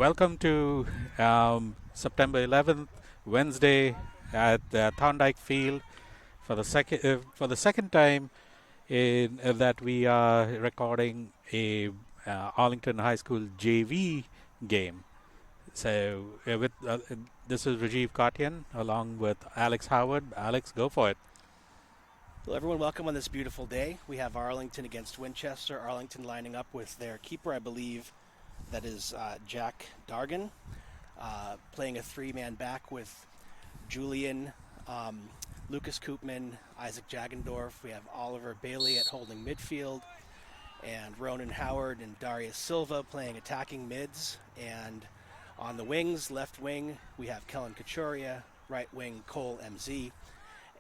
welcome to September 11th, Wednesday at Thornedike Field for the second time in that we are recording a Arlington High School JV game. So with this is Rajiv Katian along with Alex Howard. Alex, go for it. Hello, everyone. Welcome on this beautiful day. We have Arlington against Winchester. Arlington lining up with their keeper, I believe, that is Jack Dargan, playing a three-man back with Julian, Lucas Koopman, Isaac Jagendorf. We have Oliver Bailey at holding midfield, and Ronan Howard and Darius Silva playing attacking mids. And on the wings, left wing, we have Kellen Kachuria, right wing Cole MZ,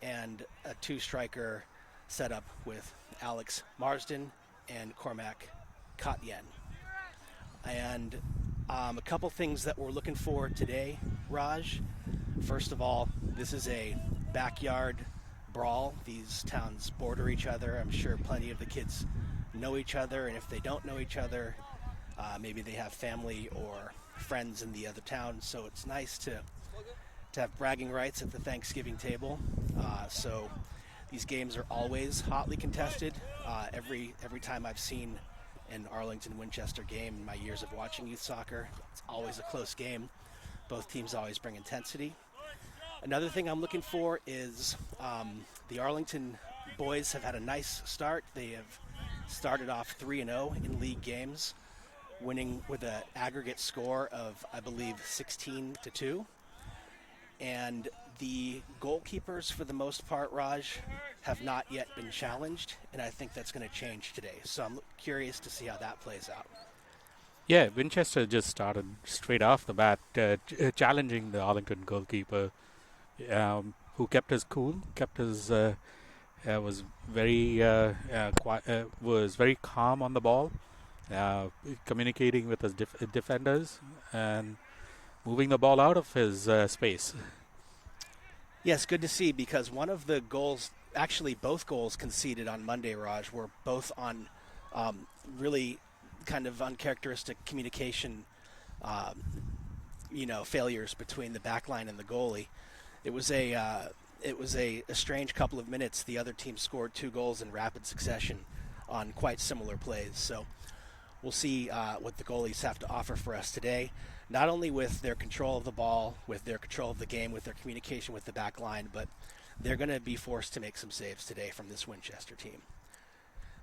and a two-striker setup with Alex Marsden and Cormac Kotyen. And a couple things that we're looking for today, Raj. First of all, this is a backyard brawl. These towns border each other. I'm sure plenty of the kids know each other, and if they don't know each other, maybe they have family or friends in the other town. So it's nice to have bragging rights at the Thanksgiving table. So these games are always hotly contested. Every time I've seen an Arlington-Winchester game in my years of watching youth soccer, it's always a close game. Both teams always bring intensity. Another thing I'm looking for is the Arlington boys have had a nice start. They have started off 3-0 in league games, winning with an aggregate score of, I believe, 16-2. And the goalkeepers, for the most part, Raj, have not yet been challenged, and I think that's going to change today. So I'm curious to see how that plays out. Yeah, Winchester just started straight off the bat, challenging the Arlington goalkeeper, who kept his cool, was very calm on the ball, communicating with his defenders and moving the ball out of his space. Yes, good to see, because one of the goals, actually both goals conceded on Monday, Raj, were both on really kind of uncharacteristic communication, failures between the back line and the goalie. It was a strange couple of minutes. The other team scored 2 goals in rapid succession on quite similar plays. So we'll see what the goalies have to offer for us today, not only with their control of the ball, with their control of the game, with their communication with the back line, but they're going to be forced to make some saves today from this Winchester team.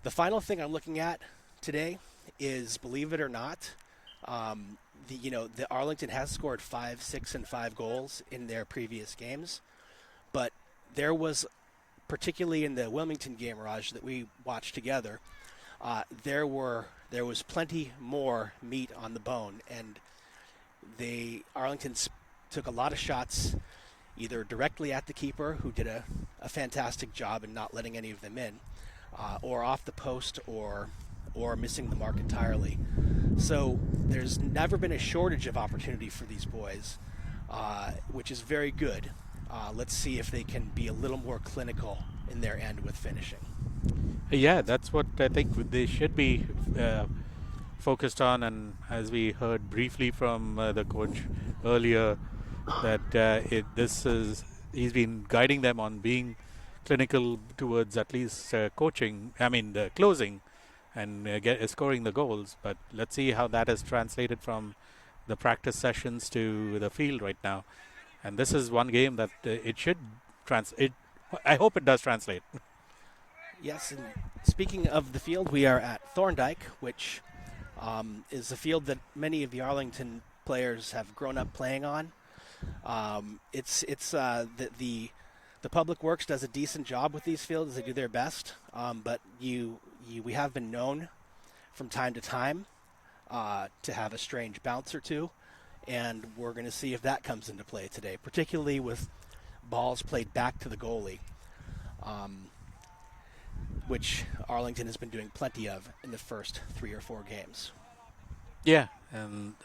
The final thing I'm looking at today is, believe it or not, the Arlington has scored 5, 6, and 5 goals in their previous games, but there was, particularly in the Wilmington game, Raj, that we watched together, there was plenty more meat on the bone, and Arlington took a lot of shots either directly at the keeper, who did a fantastic job in not letting any of them in, or off the post, or missing the mark entirely. So there's never been a shortage of opportunity for these boys, which is very good. Let's see if they can be a little more clinical in their end with finishing. Yeah, that's what I think they should be focused on. And as we heard briefly from the coach earlier, that he's been guiding them on being clinical towards at least coaching. I mean, the closing and scoring the goals. But let's see how that is translated from the practice sessions to the field right now. And this is one game that it should translate. I hope it does translate. Yes, and speaking of the field, we are at Thornedike, which is a field that many of the Arlington players have grown up playing on. The Public Works does a decent job with these fields. They do their best, but we have been known from time to time to have a strange bounce or two, and we're going to see if that comes into play today, particularly with balls played back to the goalie, which Arlington has been doing plenty of in the first 3 or 4 games. Yeah, and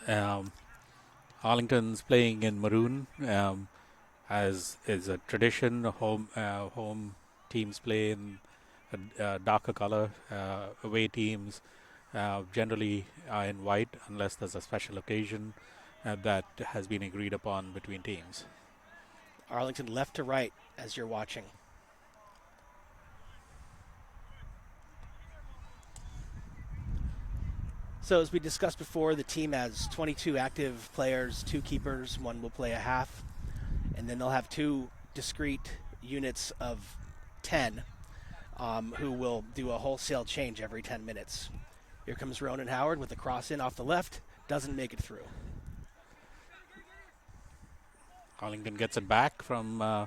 Arlington's playing in maroon, as is a tradition. Home teams play in a darker color. Away teams generally are in white unless there's a special occasion. that has been agreed upon between teams. Arlington left to right as you're watching. So as we discussed before, the team has 22 active players, 2 keepers, 1 will play a half, and then they'll have 2 discrete units of 10 who will do a wholesale change every 10 minutes. Here comes Ronan Howard with a cross in off the left, doesn't make it through. Arlington gets it back from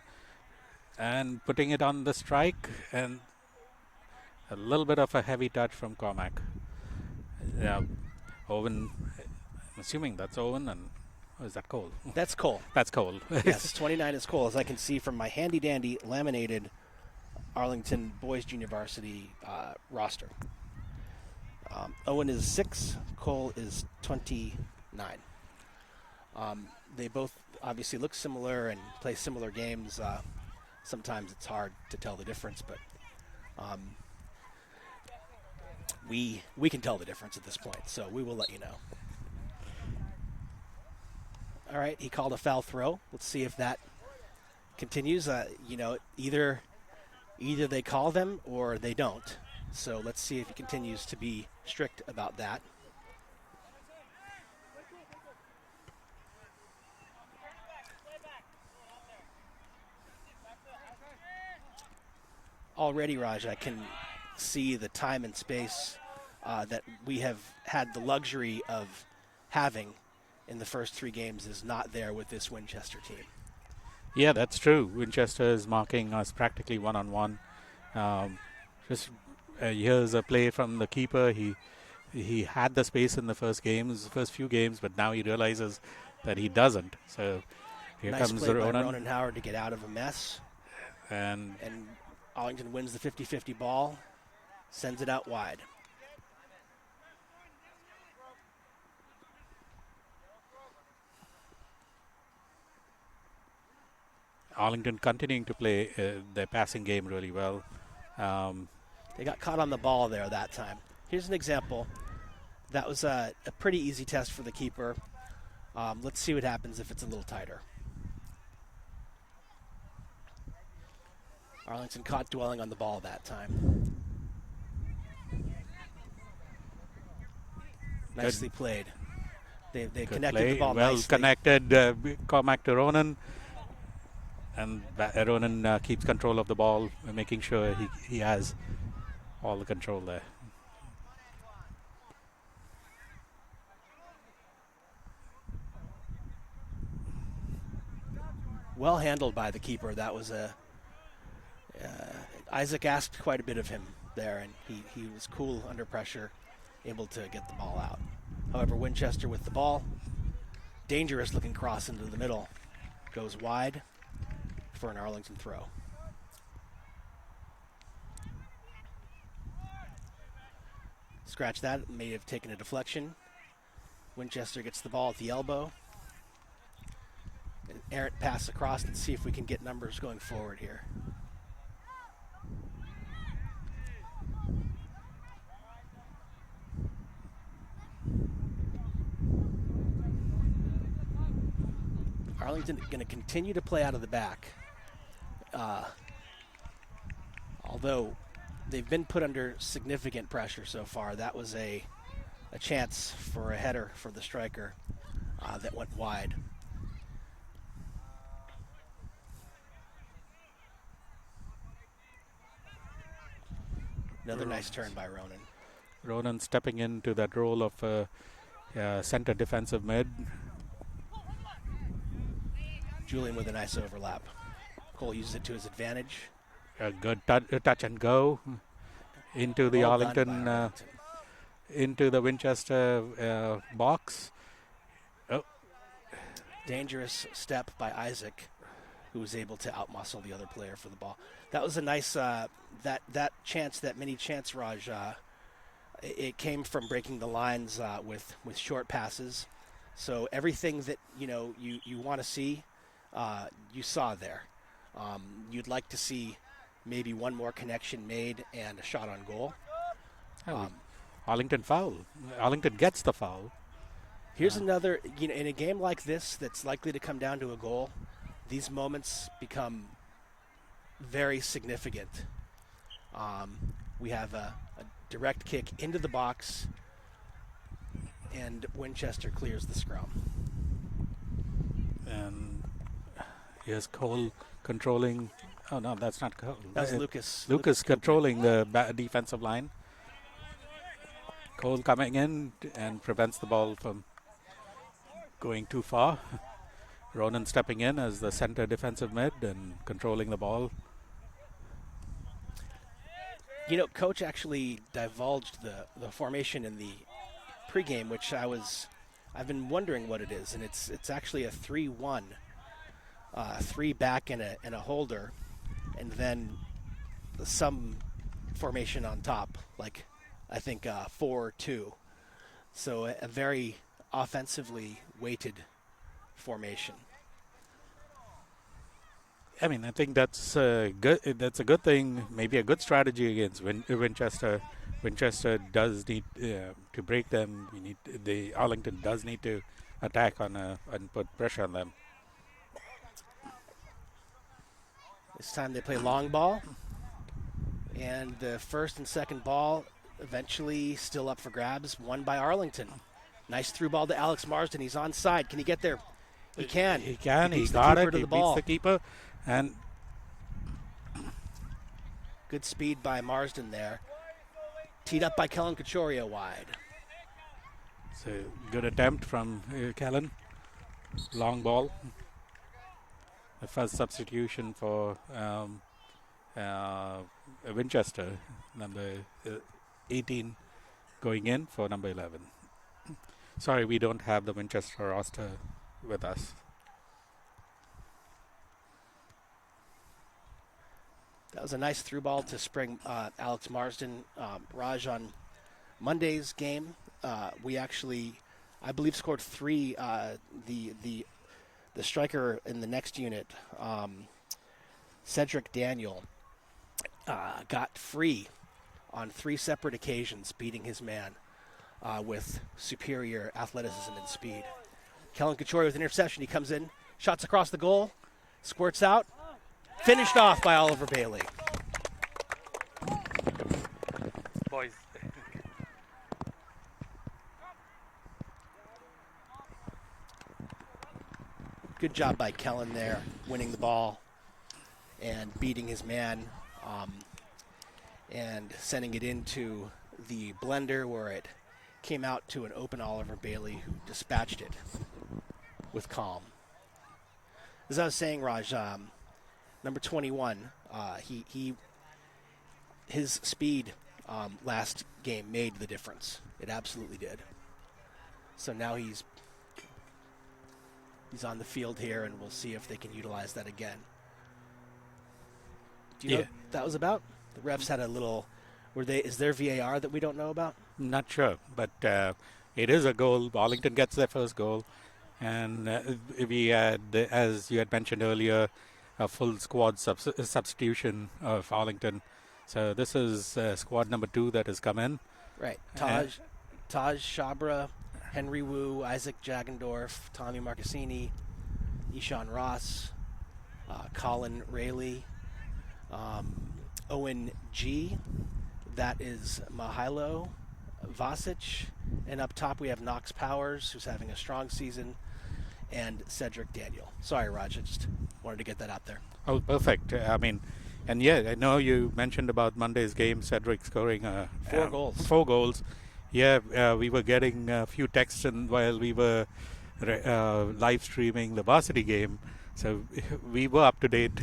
and putting it on the strike, and a little bit of a heavy touch from Cormac. Owen, I'm assuming that's Owen, and is that Cole? That's Cole. That's Cole. Yes, 29 is Cole, as I can see from my handy-dandy laminated Arlington Boys Junior Varsity roster. Owen is 6, Cole is 29. They both obviously look similar and play similar games. Sometimes it's hard to tell the difference, but we can tell the difference at this point, so we will let you know. All right, he called a foul throw. Let's see if that continues. Either they call them or they don't. So let's see if he continues to be strict about that. Already, Raj, I can see the time and space that we have had the luxury of having in the first 3 games is not there with this Winchester team. Yeah, that's true. Winchester is marking us practically one-on-one. Here's a play from the keeper. He had the space in the first few games, but now he realizes that he doesn't. So here nice comes play by Ronan. Ronan Howard to get out of a mess. And Arlington wins the 50-50 ball, sends it out wide. Arlington continuing to play their passing game really well. They got caught on the ball there that time. Here's an example. That was a pretty easy test for the keeper. Let's see what happens if it's a little tighter. Arlington caught dwelling on the ball that time. Nicely played. They connected play. the ball well nicely. Connected, Cormac to Ronan. And Ronan keeps control of the ball, making sure he has all the control there. Well handled by the keeper. That was Isaac asked quite a bit of him there, and he was cool under pressure, able to get the ball out. However, Winchester with the ball, dangerous looking cross into the middle, goes wide for an Arlington throw. Scratch that, may have taken a deflection. Winchester gets the ball at the elbow. An errant pass across. Let's see if we can get numbers going forward here. Arlington going to continue to play out of the back. Although they've been put under significant pressure so far. That was a chance for a header for the striker that went wide. Another nice turn by Ronan. Ronan stepping into that role of center defensive mid. Julian with a nice overlap. Cole uses it to his advantage. A good touch and go into the Well done by Arlington, into the Winchester box. Oh, dangerous step by Isaac, who was able to outmuscle the other player for the ball. That was a nice that chance, that mini chance, Raj. It came from breaking the lines with short passes. So everything that you want to see, you saw there. You'd like to see maybe one more connection made and a shot on goal. Arlington foul. Arlington gets the foul. Here's another, in a game like this that's likely to come down to a goal, these moments become very significant. We have a direct kick into the box, and Winchester clears the scrum. And here's Cole controlling. Oh, no, that's not Cole. That's Lucas. Lucas controlling the defensive line. Cole coming in and prevents the ball from going too far. Ronan stepping in as the center defensive mid and controlling the ball. Coach actually divulged the formation in the pregame, which I've been wondering what it is, and it's actually a 3-1, 3 back and a holder, and then some formation on top, like I think 4-2. So a very offensively weighted formation. I mean, I think that's good. That's a good thing. Maybe a good strategy against Winchester. Winchester does need to break them. Arlington does need to attack and put pressure on them. This time they play long ball, and the first and second ball eventually still up for grabs, won by Arlington. Nice through ball to Alex Marsden. He's onside. Can he get there? He can. He got it. He beats the keeper. And good speed by Marsden there. Teed up by Kellen Cachoria wide. It's a good attempt from Kellen. Long ball. The first substitution for Winchester, number 18, going in for number 11. Sorry, we don't have the Winchester roster with us. That was a nice through ball to spring Alex Marsden. Raj, on Monday's game, we actually, I believe, scored 3. The striker in the next unit, Cedric Daniel, got free on 3 separate occasions, beating his man with superior athleticism and speed. Kellen Cachoria with an interception. He comes in, shots across the goal, squirts out. Finished off by Oliver Bailey. Boys. Good job by Kellen there, winning the ball and beating his man and sending it into the blender where it came out to an open Oliver Bailey, who dispatched it with calm. As I was saying, Raj, number 21, his speed last game made the difference. It absolutely did. So now he's on the field here, and we'll see if they can utilize that again. Do you know what that was about? The refs had a little. Is there VAR that we don't know about? Not sure, but it is a goal. Arlington gets their first goal, and we had, as you had mentioned earlier, a full squad substitution of Arlington. So this is squad number 2 that has come in. Right. Taj Shabra, Henry Wu, Isaac Jagendorf, Tommy Marcassini, Ishan Ross, Colin Rayleigh, Owen G. That is Mihailo Vasic. And up top we have Knox Powers, who's having a strong season, and Cedric Daniel. Sorry, Raj, I just wanted to get that out there. Oh, perfect. I know you mentioned about Monday's game, Cedric scoring 4 goals. 4 goals. Yeah, we were getting a few texts while we were live streaming the Varsity game, so we were up to date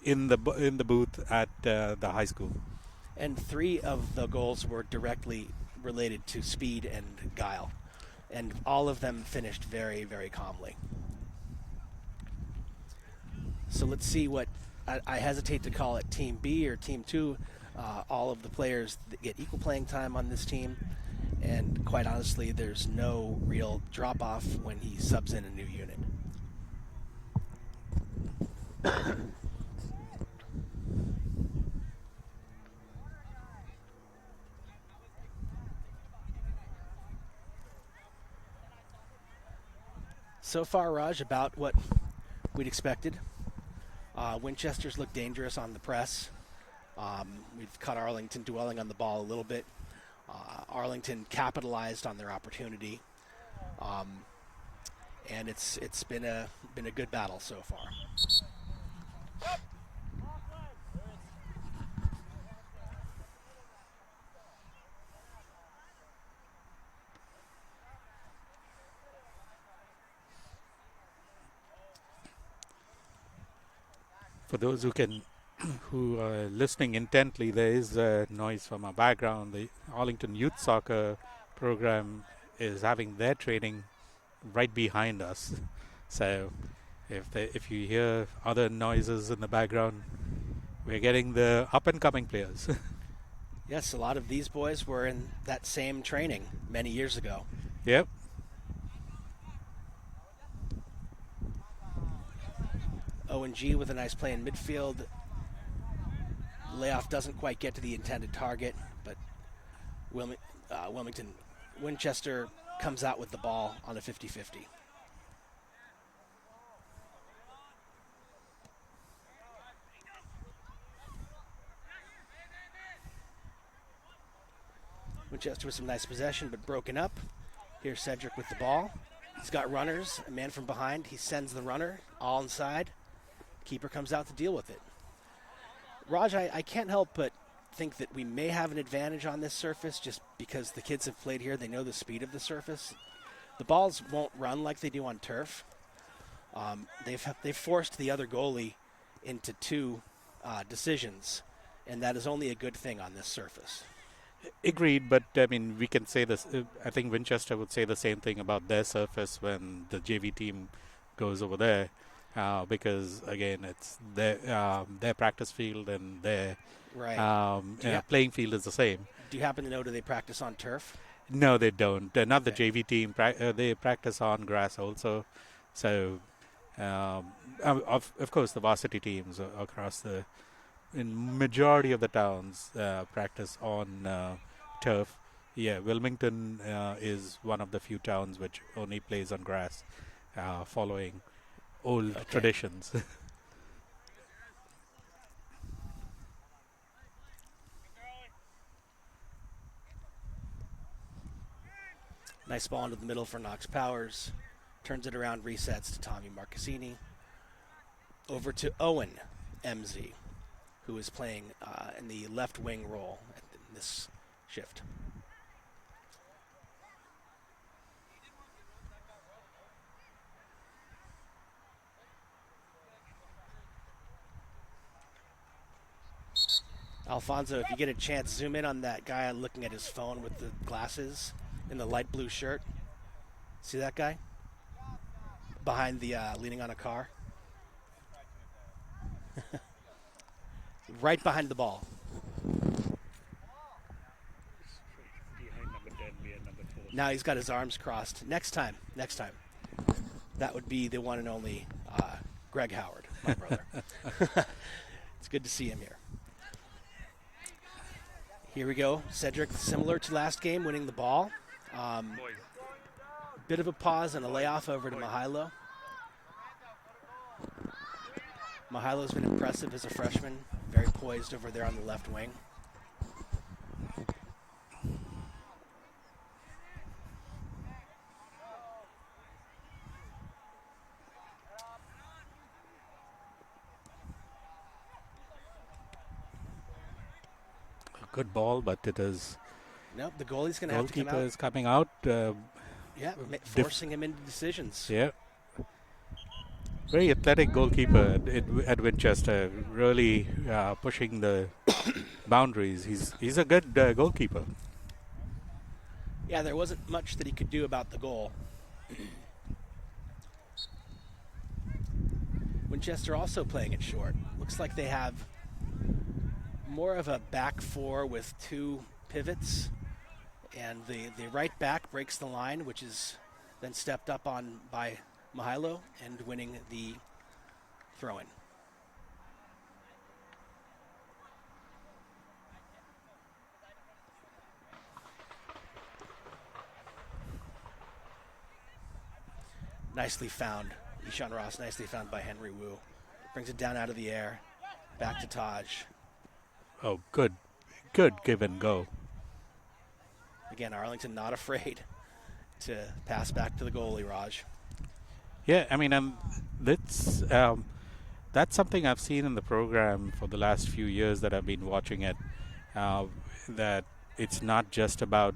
in the booth at the high school. And 3 of the goals were directly related to speed and guile, and all of them finished very, very calmly. So let's see what I hesitate to call it Team B or Team 2. All of the players that get equal playing time on this team, and quite honestly, there's no real drop-off when he subs in a new unit. So far, Raj, about what we'd expected. Winchester's looked dangerous on the press. We've caught Arlington dwelling on the ball a little bit. Arlington capitalized on their opportunity, and it's been a good battle so far. For those who are listening intently, there is a noise from our background. The Arlington Youth Soccer program is having their training right behind us. So if you hear other noises in the background, we're getting the up and coming players. Yes, a lot of these boys were in that same training many years ago. Yep. Owen with a nice play in midfield. Layoff doesn't quite get to the intended target, but Winchester comes out with the ball on a 50-50. Winchester with some nice possession, but broken up. Here's Cedric with the ball. He's got runners, a man from behind. He sends the runner all inside. Keeper comes out to deal with it. Raj, I can't help but think that we may have an advantage on this surface just because the kids have played here. They know the speed of the surface. The balls won't run like they do on turf. They've forced the other goalie into two decisions, and that is only a good thing on this surface. Agreed, but I mean, we can say this. I think Winchester would say the same thing about their surface when the JV team goes over there, because again, it's their practice field and their playing field is the same. Do you happen to know, do they practice on turf? No, they don't. Not the JV team. They practice on grass also. So, of course, the varsity teams across in majority of the towns practice on turf. Yeah, Wilmington is one of the few towns which only plays on grass, following old traditions. Nice ball into the middle for Knox Powers. Turns it around, resets to Tommy Marcassini. Over to Owen MZ, who is playing in the left wing role in this shift. Alfonso, if you get a chance, zoom in on that guy looking at his phone with the glasses in the light blue shirt. See that guy? Behind the, leaning on a car. Right behind the ball. Now he's got his arms crossed. Next time. That would be the one and only Greg Howard, my brother. It's good to see him here. Here we go. Cedric, similar to last game, winning the ball. Bit of a pause and a layoff over to Mihailo. Mihailo's been impressive as a freshman. Very poised over there on the left wing. Good ball, but it is. Nope, the goalie's going to have to come out. Goalkeeper is coming out. Forcing him into decisions. Yeah. Very athletic goalkeeper at Winchester, really pushing the boundaries. He's a good goalkeeper. Yeah, there wasn't much that he could do about the goal. Winchester also playing it short. Looks like they have more of a back four with two pivots, and the right back breaks the line, which is then stepped up on by Mihailo and winning the throw-in. Nicely found. Ishan Ross nicely found by Henry Wu. Brings it down out of the air. Back to Taj. Oh, good give and go. Again, Arlington not afraid to pass back to the goalie, Raj. Yeah, I mean, that's something I've seen in the program for the last few years that I've been watching it. That it's not just about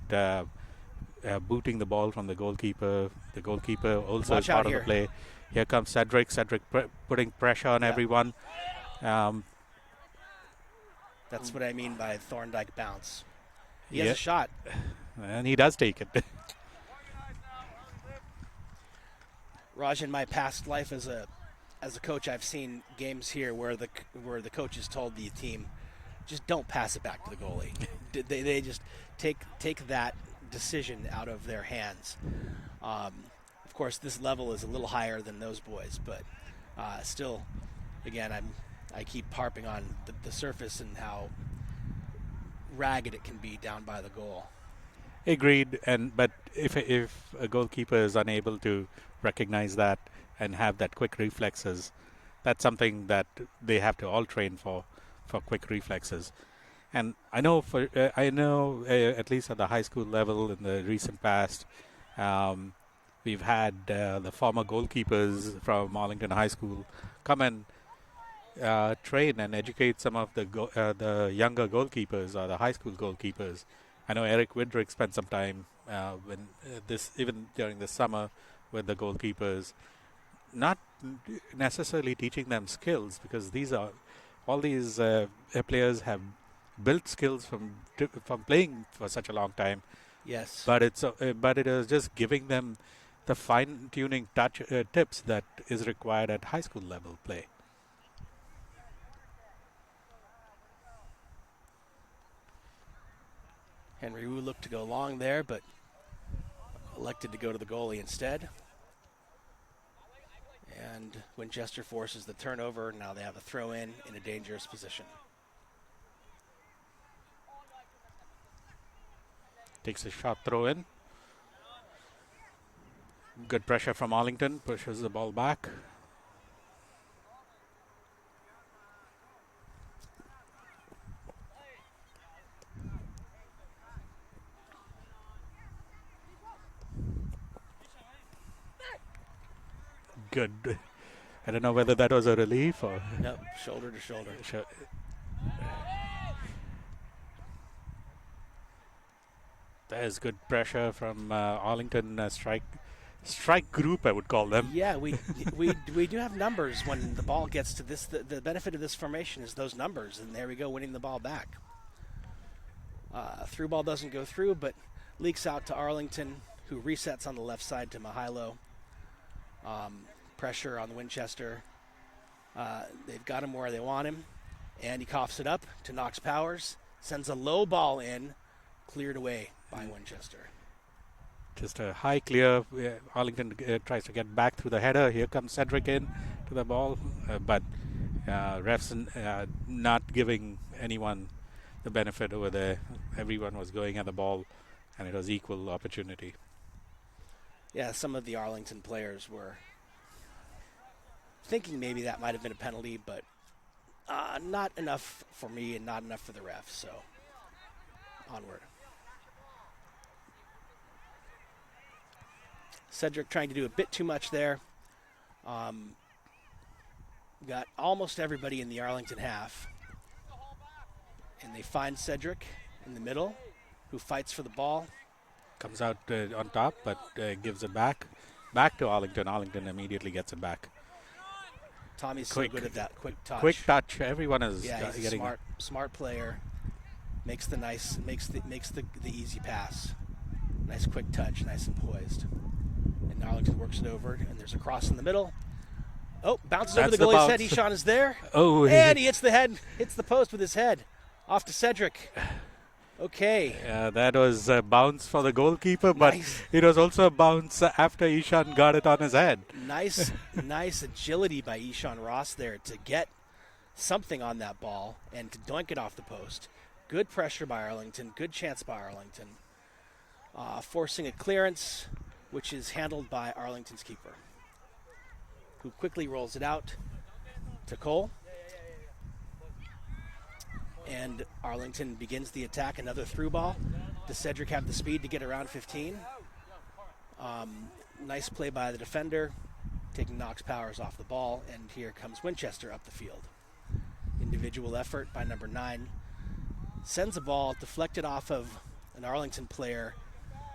booting the ball from the goalkeeper. The goalkeeper also Watch is part out of the here. play. Here comes Cedric. Cedric putting pressure on everyone. That's what I mean by Thornedike bounce. He has a shot. And he does take it. Raj, in my past life as a coach, I've seen games here where the coach has told the team, just don't pass it back to the goalie. they just take that decision out of their hands. Of course, this level is a little higher than those boys, but still, again, I keep harping on the surface and how ragged it can be down by the goal. Agreed. But if a goalkeeper is unable to recognize that and have that quick reflexes, that's something that they have to all train for quick reflexes. And I know at least at the high school level in the recent past, we've had the former goalkeepers from Arlington High School come and train and educate some of the younger goalkeepers or the high school goalkeepers. I know Eric Widrick spent some time even during the summer with the goalkeepers, not necessarily teaching them skills, because all these players have built skills from playing for such a long time. Yes. But it is just giving them the fine-tuning tips that is required at high school level play. Henry Wu looked to go long there, but elected to go to the goalie instead. And Winchester forces the turnover. Now they have a throw-in a dangerous position. Takes a shot throw in. Good pressure from Arlington. Pushes the ball back. Good. I don't know whether that was a relief or... Nope, shoulder to shoulder. There's good pressure from Arlington strike group, I would call them. Yeah, we do have numbers when the ball gets to this. The benefit of this formation is those numbers, and there we go, winning the ball back. Through ball doesn't go through, but leaks out to Arlington, who resets on the left side to Mihailo. Pressure on Winchester. They've got him where they want him, and he coughs it up to Knox Powers, sends a low ball in, cleared away by Winchester. Just a high clear. Arlington tries to get back through the header. Here comes Cedric in to the ball, but refs not giving anyone the benefit over there. Everyone was going at the ball, and it was equal opportunity. Yeah, some of the Arlington players were thinking maybe that might have been a penalty, but not enough for me and not enough for the refs, so onward. Cedric trying to do a bit too much there. Got almost everybody in the Arlington half. And they find Cedric in the middle, who fights for the ball. Comes out on top, but gives it back to Arlington. Arlington immediately gets it back. Tommy's so good at that quick touch. Quick touch. Everyone is he's getting a smart player. Makes the easy pass. Nice quick touch, nice and poised. And Arlington works it over, and there's a cross in the middle. Oh, bounces over the goalie's head. Ishan is there. Oh, and he hits the post with his head. Off to Cedric. Okay. That was a bounce for the goalkeeper, but it was also a bounce after Ishan got it on his head. Nice agility by Ishan Ross there to get something on that ball and to doink it off the post. Good pressure by Arlington. Good chance by Arlington. Forcing a clearance, which is handled by Arlington's keeper. who quickly rolls it out to Cole. And Arlington begins the attack. Another through ball. Does Cedric have the speed to get around 15? Nice play by the defender, taking Knox Powers off the ball. And here comes Winchester up the field. Individual effort by number 9. Sends a ball deflected off of an Arlington player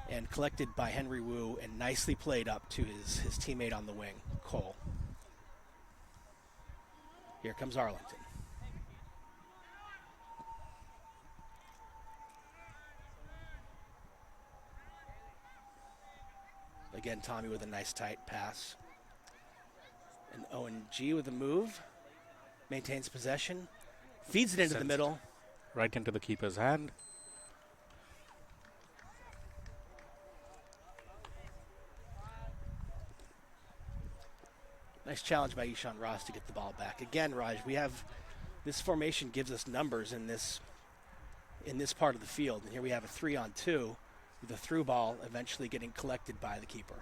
and collected by Henry Wu and nicely played up to his teammate on the wing, Cole. Here comes Arlington. Again, Tommy with a nice tight pass. And Owen G with a move. Maintains possession. Feeds it into the middle. Right into the keeper's hand. Nice challenge by Ishan Ross to get the ball back. Again, Raj, we have this formation gives us numbers in this part of the field. And here we have a 3-on-2 with a through ball eventually getting collected by the keeper.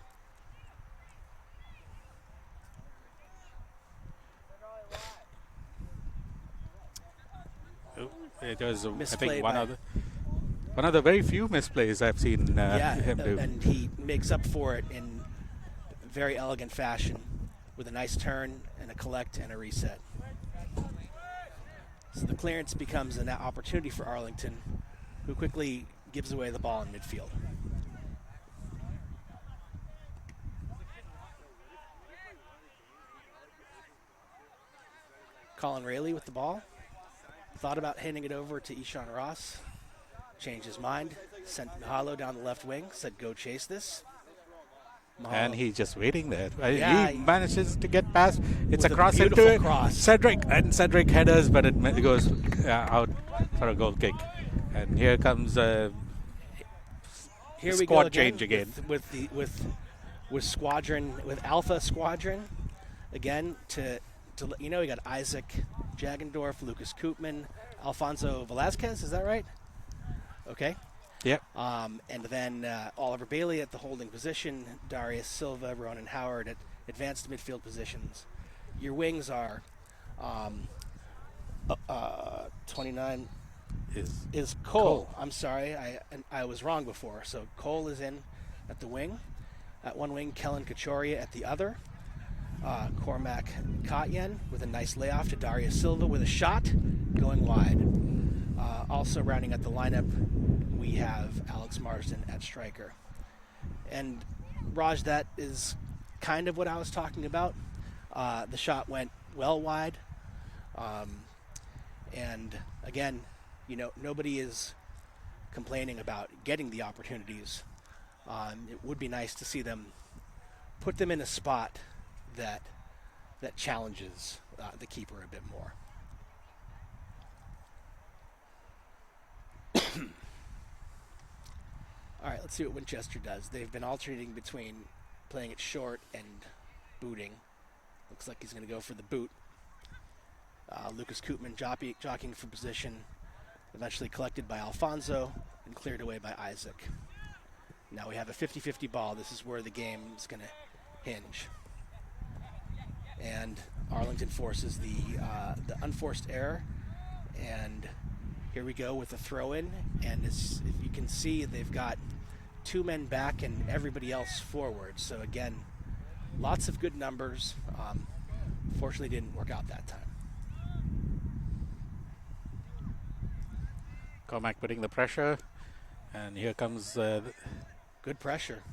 It was, I Misplay think, one of the very few misplays I've seen him do. And he makes up for it in very elegant fashion with a nice turn and a collect and a reset. So the clearance becomes an opportunity for Arlington, who quickly gives away the ball in midfield. Colin Rayleigh with the ball. Thought about handing it over to Ishan Ross. Changed his mind. Sent Mahalo down the left wing. Said, go chase this. Mahalo. And he's just waiting there. Yeah, he manages to get past. It's a with cross a into beautiful it. cross. Cedric headers, but it goes out for a goal kick. And here comes Here we squad go again change again. With Squadron, with Alpha Squadron. Again, to let you know, we got Isaac Jagendorf, Lucas Koopman, Alfonso Velasquez, is that right? Okay. Yep. And then Oliver Bailey at the holding position, Darius Silva, Ronan Howard at advanced midfield positions. Your wings are 29 is Cole. I'm sorry, I was wrong before. So Cole is in at the wing. At one wing, Kellen Kachoria at the other. Cormac Katyen with a nice layoff to Darius Silva with a shot going wide. Also rounding out the lineup, we have Alex Marsden at striker. And Raj, that is kind of what I was talking about. The shot went well wide. And again, nobody is complaining about getting the opportunities. It would be nice to see them put them in a spot that challenges the keeper a bit more. All right, let's see what Winchester does. They've been alternating between playing it short and booting. Looks like he's going to go for the boot. Lucas Koopman jockeying for position, eventually collected by Alfonso and cleared away by Isaac. Now we have a 50-50 ball. This is where the game is going to hinge. And Arlington forces the unforced error. And here we go with a throw-in. And if you can see, they've got 2 men back and everybody else forward. So again, lots of good numbers. Fortunately, didn't work out that time. Cormac putting the pressure. And here comes good pressure.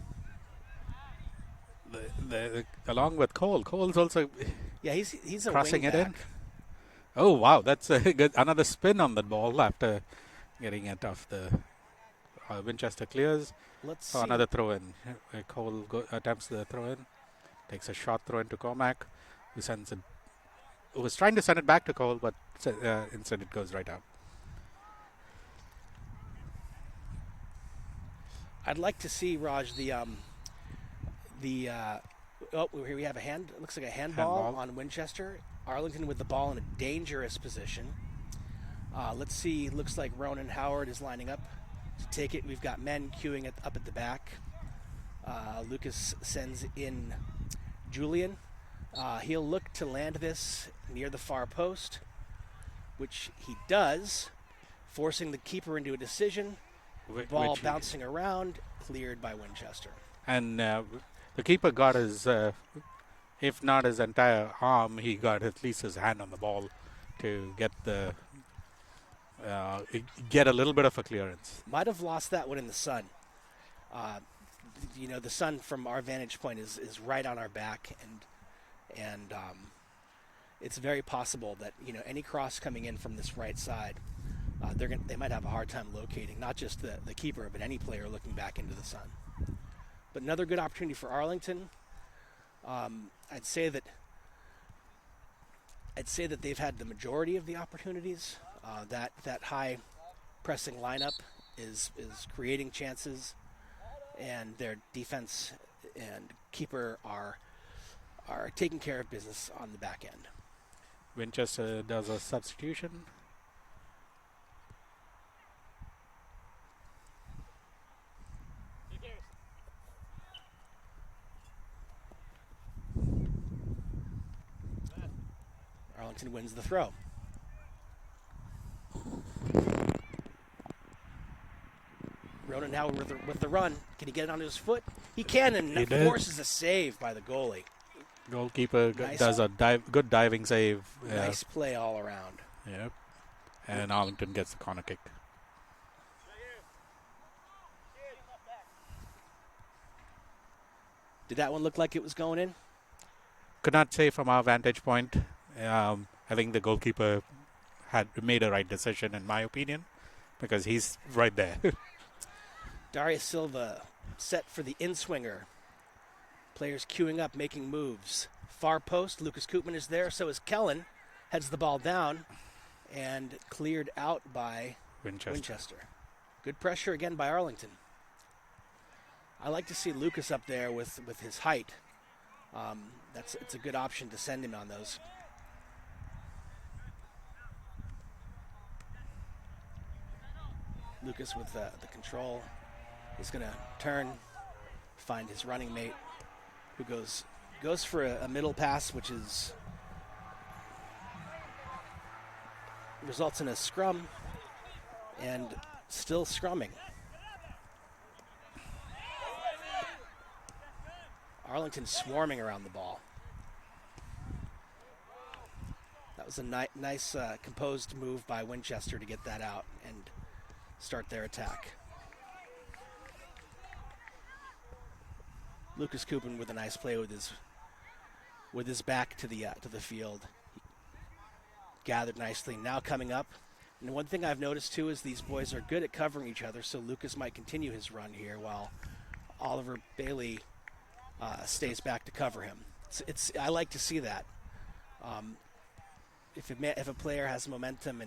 Along with Cole. Cole's also he's a crossing wing it back. in. Oh, wow. That's a good, another spin on that ball after getting it off the Winchester clears. Let's see. Another throw-in. Cole attempts the throw-in. Takes a short throw-in to Cormac, who sends it. Who was trying to send it back to Cole, but instead it goes right out. I'd like to see, Raj, here we have a hand. It looks like a handball on Winchester. Arlington with the ball in a dangerous position. Let's see. Looks like Ronan Howard is lining up to take it. We've got men queuing up at the back. Lucas sends in Julian He'll look to land this near the far post, which he does, forcing the keeper into a decision. Ball bouncing around, cleared by Winchester. And the keeper got his, if not his entire arm, he got at least his hand on the ball to get get a little bit of a clearance. Might have lost that one in the sun. The sun from our vantage point is right on our back, and it's very possible that any cross coming in from this right side, they might have a hard time locating not just the keeper, but any player looking back into the sun. But another good opportunity for Arlington. I'd say that they've had the majority of the opportunities. That high pressing lineup is creating chances, and their defense and keeper are taking care of business on the back end. Winchester does a substitution. Arlington wins the throw. Ronan now with the run. Can he get it onto his foot? He can, and that forces a save by the goalie. Goalkeeper does a good diving save. Nice play all around. Yep. And Arlington gets the corner kick. Did that one look like it was going in? Could not say from our vantage point. I think the goalkeeper had made a right decision, in my opinion, because he's right there. Darius Silva set for the in-swinger. Players queuing up, making moves. Far post, Lucas Koopman is there, so is Kellen. Heads the ball down and cleared out by Winchester. Good pressure again by Arlington. I like to see Lucas up there with his height. It's a good option to send him on those. Lucas with the control is going to turn, find his running mate, who goes for a middle pass, which results in a scrum, and still scrumming. Arlington swarming around the ball. That was a nice composed move by Winchester to get that out and start their attack. Lucas Koopman with a nice play with his back to the field. He gathered nicely. Now coming up. And one thing I've noticed too is these boys are good at covering each other, so Lucas might continue his run here while Oliver Bailey stays back to cover him. I like to see that. If a player has momentum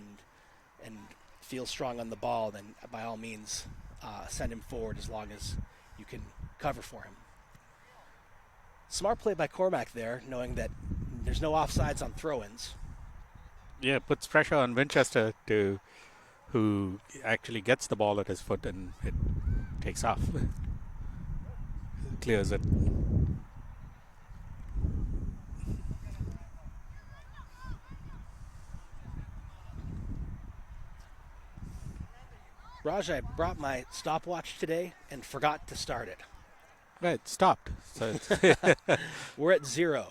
and feels strong on the ball, then by all means send him forward as long as you can cover for him. Smart play by Cormack there, knowing that there's no offsides on throw-ins. Yeah, puts pressure on Winchester who actually gets the ball at his foot and it takes off. Clears it. Raj, I brought my stopwatch today and forgot to start it. Right, it stopped. So we're at 0.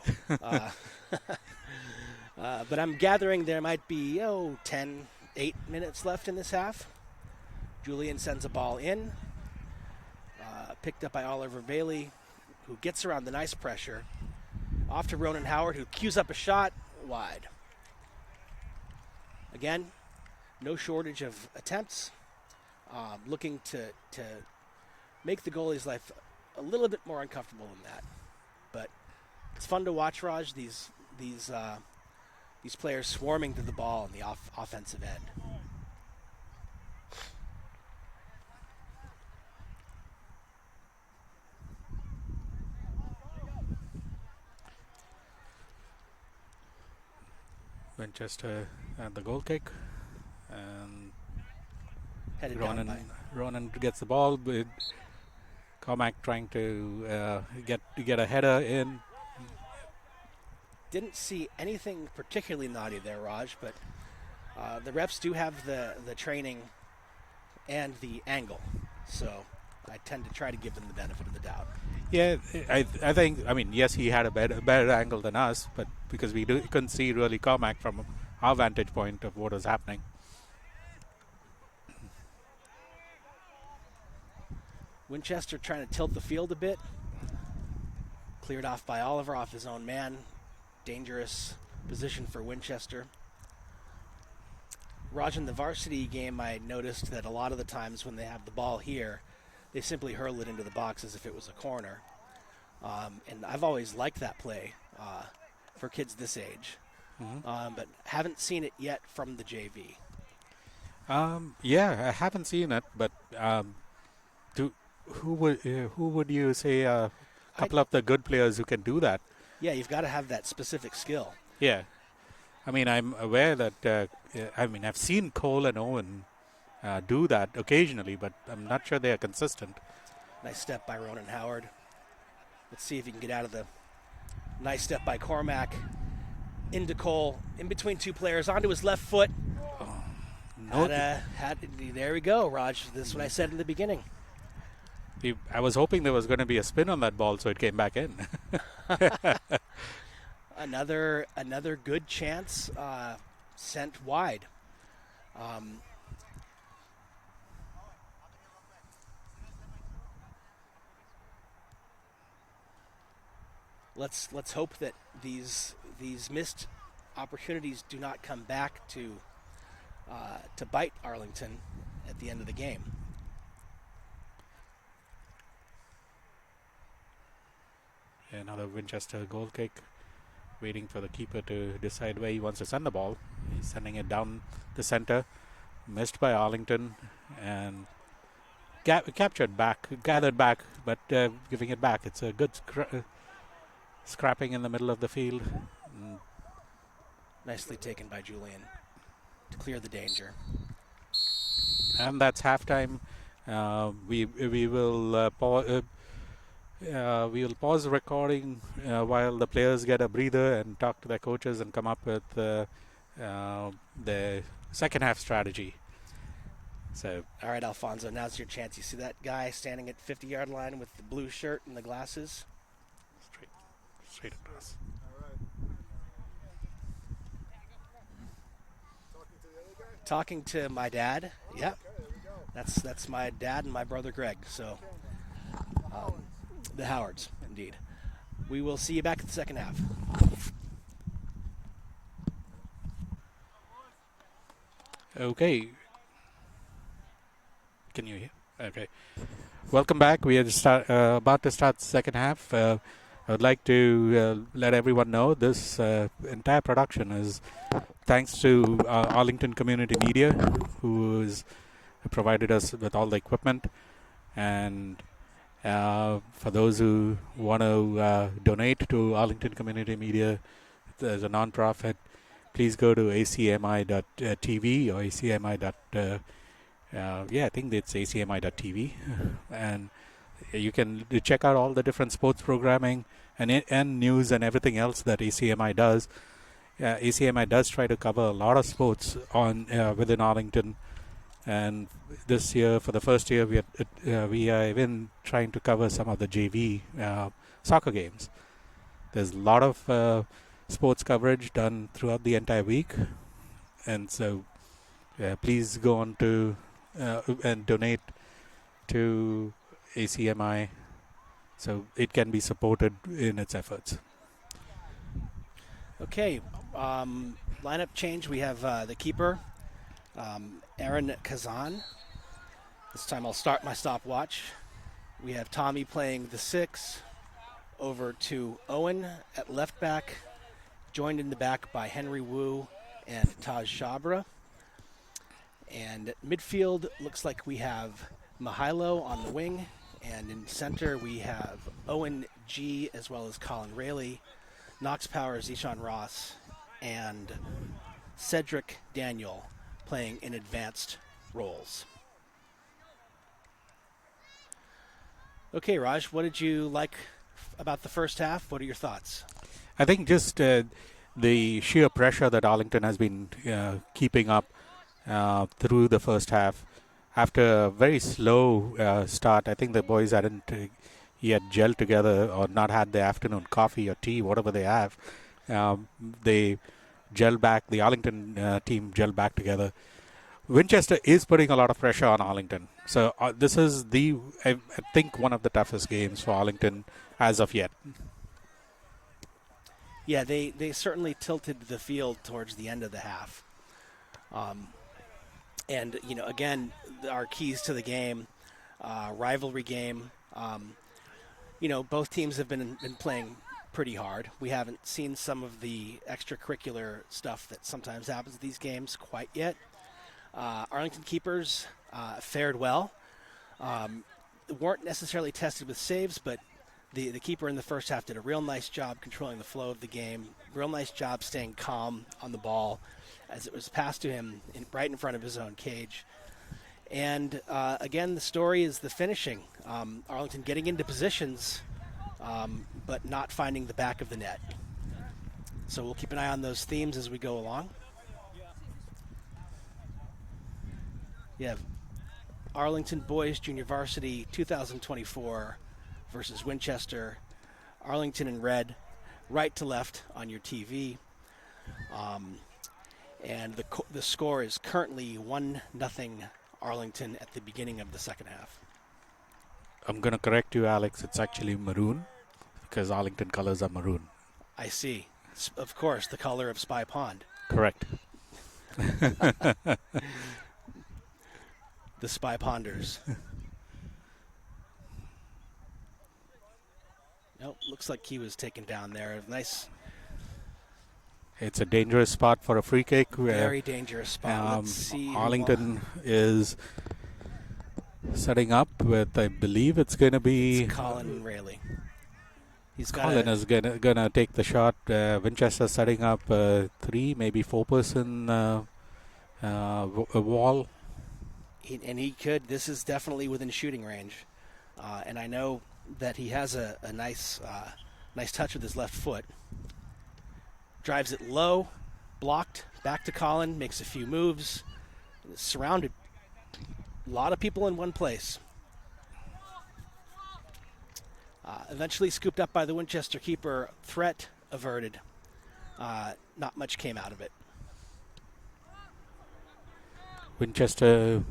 But I'm gathering there might be 8 minutes left in this half. Julian sends a ball in. Picked up by Oliver Bailey, who gets around the nice pressure. Off to Ronan Howard, who cues up a shot wide. Again, no shortage of attempts. Looking to make the goalie's life a little bit more uncomfortable than that. But it's fun to watch, Raj, these players swarming to the ball in the offensive end. Winchester and the goal kick, and headed Ronan gets the ball, but Cormac trying to get a header in. didn't see anything particularly naughty there, Raj, but the refs do have the training and the angle, so I tend to try to give them the benefit of the doubt. Yeah, I think, I mean, yes, he had a better angle than us, but because we couldn't see really Cormac from our vantage point of what was happening. Winchester trying to tilt the field a bit. Cleared off by Oliver off his own man. Dangerous position for Winchester. Raj, in the varsity game, I noticed that a lot of the times when they have the ball here, they simply hurl it into the box as if it was a corner. And I've always liked that play for kids this age, but haven't seen it yet from the JV. Yeah, I haven't seen it, but who would you say a couple of the good players who can do that? Yeah, you've got to have that specific skill. Yeah. I mean, I'm aware that, I've seen Cole and Owen do that occasionally, but I'm not sure they are consistent. Nice step by Ronan Howard. Let's see if he can get out of the nice step by Cormac. Into Cole, in between two players, onto his left foot. There we go, Raj. This is what I said in the beginning. I was hoping there was going to be a spin on that ball, so it came back in. Another good chance sent wide. Let's hope that these missed opportunities do not come back to bite Arlington at the end of the game. Another Winchester goal kick, waiting for the keeper to decide where he wants to send the ball. He's sending it down the center, missed by Arlington, and gathered back, but giving it back. It's a good scrapping in the middle of the field. Nicely taken by Julian to clear the danger. And that's halftime. We will pause the recording while the players get a breather and talk to their coaches and come up with the second half strategy. So, all right, Alfonso, now's your chance. You see that guy standing at 50-yard line with the blue shirt and the glasses? Straight across. All right. Talking to my dad. Yep. Okay, there we go. That's my dad and my brother Greg. So, the Howards, indeed. We will see you back at the second half. Okay. Can you hear? Okay. Welcome back. We are about to start the second half. I would like to let everyone know this entire production is thanks to Arlington Community Media, who has provided us with all the equipment. And for those who want to donate to Arlington Community Media as a non-profit, please go to ACMi.tv or ACMi. I think it's ACMi.tv, and you can check out all the different sports programming and news and everything else that ACMi does. ACMi does try to cover a lot of sports on within Arlington, and this year, for the first year, we are even trying to cover some of the JV soccer games. There's a lot of sports coverage done throughout the entire week, and so please go on to and donate to ACMi so it can be supported in its efforts. Okay, lineup change. We have the keeper, Aaron Kazan. This time I'll start my stopwatch. We have Tommy playing the 6, over to Owen at left back, joined in the back by Henry Wu and Taj Shabra. And at midfield, looks like we have Mihailo on the wing, and in center we have Owen G as well as Colin Rayleigh, Knox Power, Zishan Ross, and Cedric Daniel playing in advanced roles. Okay, Raj, what did you like about the first half? What are your thoughts? I think just the sheer pressure that Arlington has been keeping up through the first half. After a very slow start, I think the boys hadn't yet gelled together or not had their afternoon coffee or tea, whatever they have. They gel back. The Arlington team gel back together. Winchester is putting a lot of pressure on Arlington. So this is I think, one of the toughest games for Arlington as of yet. Yeah, they certainly tilted the field towards the end of the half. And, again, our keys to the game, rivalry game, both teams have been playing pretty hard. We haven't seen some of the extracurricular stuff that sometimes happens at these games quite yet. Arlington keepers fared well. Weren't necessarily tested with saves, but the keeper in the first half did a real nice job controlling the flow of the game, real nice job staying calm on the ball as it was passed to him right in front of his own cage. And again, the story is the finishing. Arlington getting into positions, but not finding the back of the net. So we'll keep an eye on those themes as we go along. Yeah, Arlington Boys Junior Varsity 2024 versus Winchester. Arlington in red, right to left on your TV. And the score is currently 1-0 Arlington at the beginning of the second half. I'm going to correct you, Alex. It's actually maroon because Arlington colors are maroon. I see. Of course, the color of Spy Pond. Correct. The Spy Ponders. Nope, looks like he was taken down there. Nice. It's a dangerous spot for a free kick. Very dangerous spot. Let's see. Arlington is setting up with, I believe it's going to be Colin Rayleigh. Colin is gonna take the shot. Winchester setting up 3, maybe 4-person wall. He could. This is definitely within shooting range, and I know that he has a nice touch with his left foot. Drives it low, blocked, back to Colin, makes a few moves, surrounded. A lot of people in one place. Eventually scooped up by the Winchester keeper, threat averted. Not much came out of it. Winchester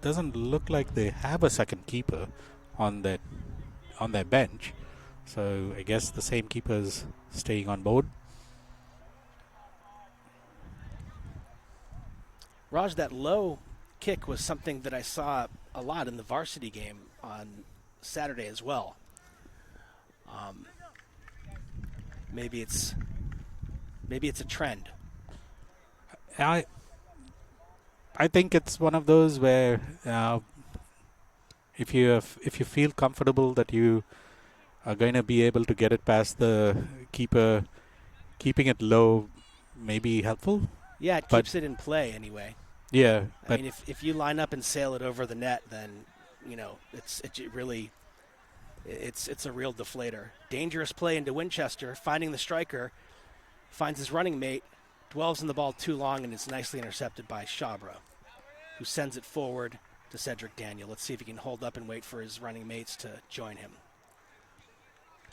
doesn't look like they have a second keeper on their bench, so I guess the same keeper's staying on board. Raj, that low kick was something that I saw a lot in the varsity game on Saturday as well. Maybe it's a trend. I think it's one of those where if you feel comfortable that you are going to be able to get it past the keeper, keeping it low may be helpful. Yeah, it keeps it in play anyway. Yeah, I mean, if you line up and sail it over the net, then it's a real deflator. Dangerous play into Winchester, finding the striker, finds his running mate, dwells on the ball too long, and it's nicely intercepted by Shabra, who sends it forward to Cedric Daniel. Let's see if he can hold up and wait for his running mates to join him.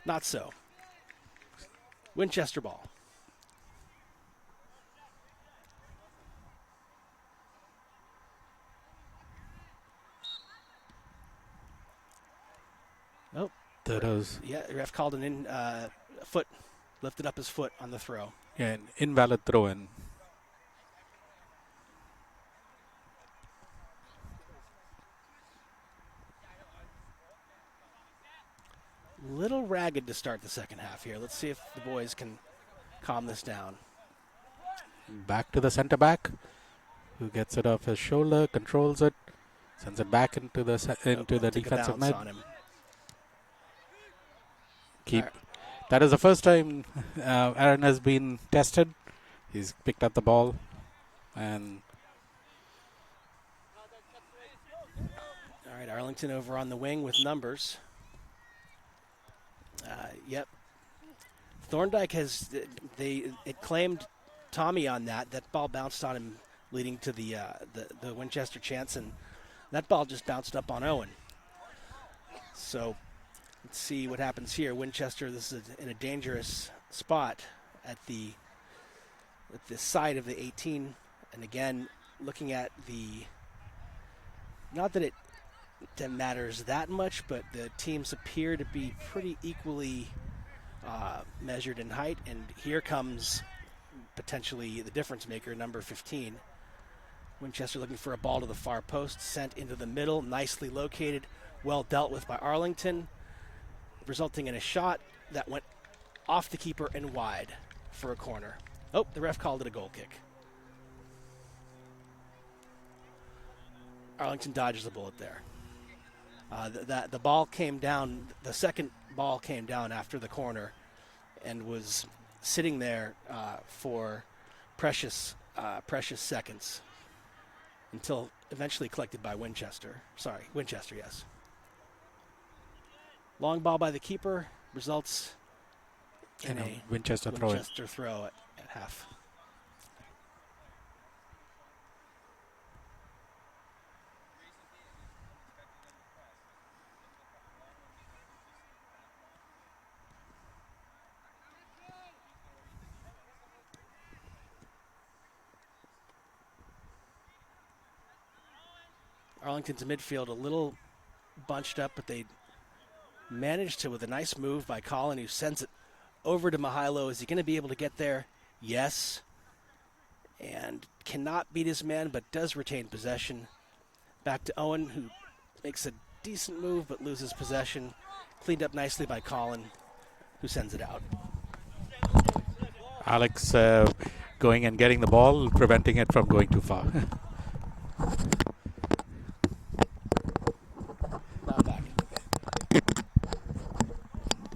Not so. Winchester ball. Oh, that was ref called an foot, lifted up his foot on the throw. Yeah, an invalid throw-in. Little ragged to start the second half here. Let's see if the boys can calm this down. Back to the center back, who gets it off his shoulder, controls it, sends it back into the defensive net. That is the first time Aaron has been tested. He's picked up the ball, and all right, Arlington over on the wing with numbers. Yep. Thornedike it claimed Tommy on that. That ball bounced on him, leading to the Winchester chance, and that ball just bounced up on Owen. So let's see what happens here. Winchester, this is in a dangerous spot at the side of the 18, and again, looking at not that it matters that much, but the teams appear to be pretty equally measured in height, and here comes potentially the difference maker, number 15. Winchester looking for a ball to the far post, sent into the middle, nicely located, well dealt with by Arlington, resulting in a shot that went off the keeper and wide for a corner. Oh, the ref called it a goal kick. Arlington dodges the bullet there. The ball came down, the second ball came down after the corner and was sitting there for precious seconds until eventually collected by Winchester. Sorry, Winchester, yes. Long ball by the keeper results in a Winchester throw at half. Arlington's midfield a little bunched up, but they managed to, with a nice move by Colin, who sends it over to Mihailo. Is he going to be able to get there? Yes. And cannot beat his man, but does retain possession. Back to Owen, who makes a decent move, but loses possession. Cleaned up nicely by Colin, who sends it out. Alex going and getting the ball, preventing it from going too far.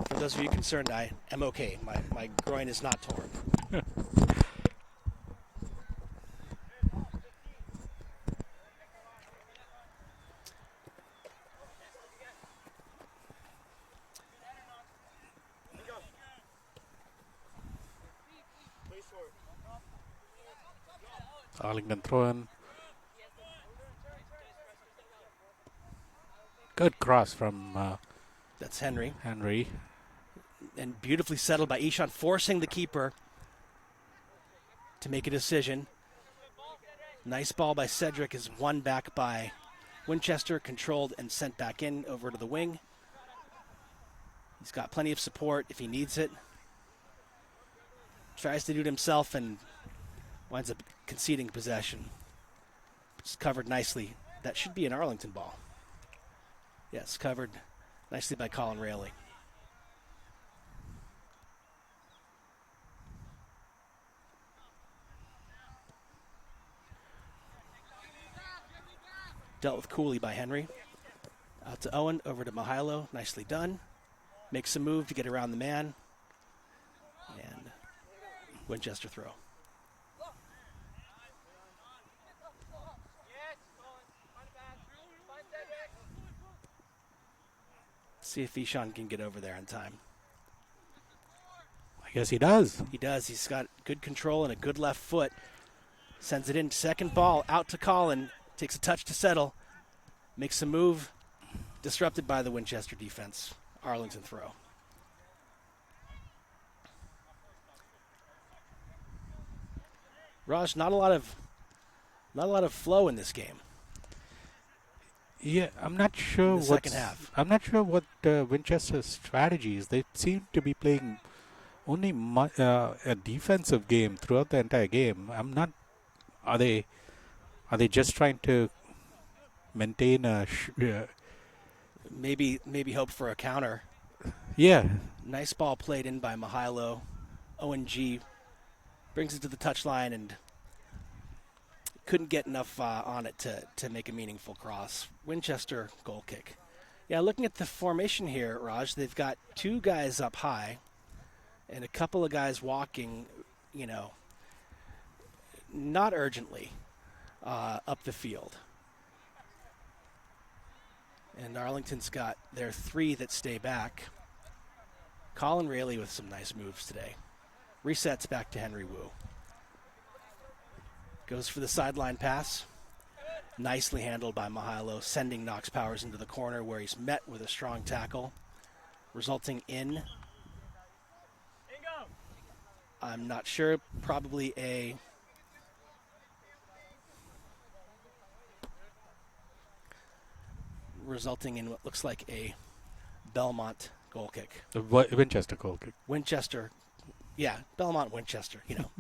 For those of you concerned, I am okay. My groin is not torn. Arlington throw-in. Good cross from that's Henry. And beautifully settled by Ishan, forcing the keeper to make a decision. Nice ball by Cedric is won back by Winchester, controlled and sent back in over to the wing. He's got plenty of support if he needs it. Tries to do it himself and winds up conceding possession. It's covered nicely. That should be an Arlington ball. Yes, covered nicely by Colin Rayleigh. Dealt with coolly by Henry. Out to Owen, over to Mihailo. Nicely done. Makes a move to get around the man. And Winchester throw. See if Ishan can get over there in time. I guess he does. He does. He's got good control and a good left foot. Sends it in. Second ball out to Colin. Takes a touch to settle. Makes a move. Disrupted by the Winchester defense. Arlington throw. Raj, not a lot of flow in this game. Yeah, I'm not sure second half. I'm not sure what Winchester's strategy is. They seem to be playing only a defensive game throughout the entire game. I'm not. Are they just trying to maintain a? Maybe hope for a counter. Yeah. Nice ball played in by Mihailo. ONG brings it to the touchline and couldn't get enough on it to make a meaningful cross. Winchester goal kick. Yeah, looking at the formation here, Raj, they've got two guys up high and a couple of guys walking, not urgently up the field. And Arlington's got their three that stay back. Colin Rayleigh with some nice moves today. Resets back to Henry Wu. Goes for the sideline pass. Nicely handled by Mihailo, sending Knox Powers into the corner where he's met with a strong tackle, resulting in, I'm not sure, probably resulting in what looks like a Belmont goal kick. The Winchester goal kick. Winchester, yeah, Belmont Winchester, you know.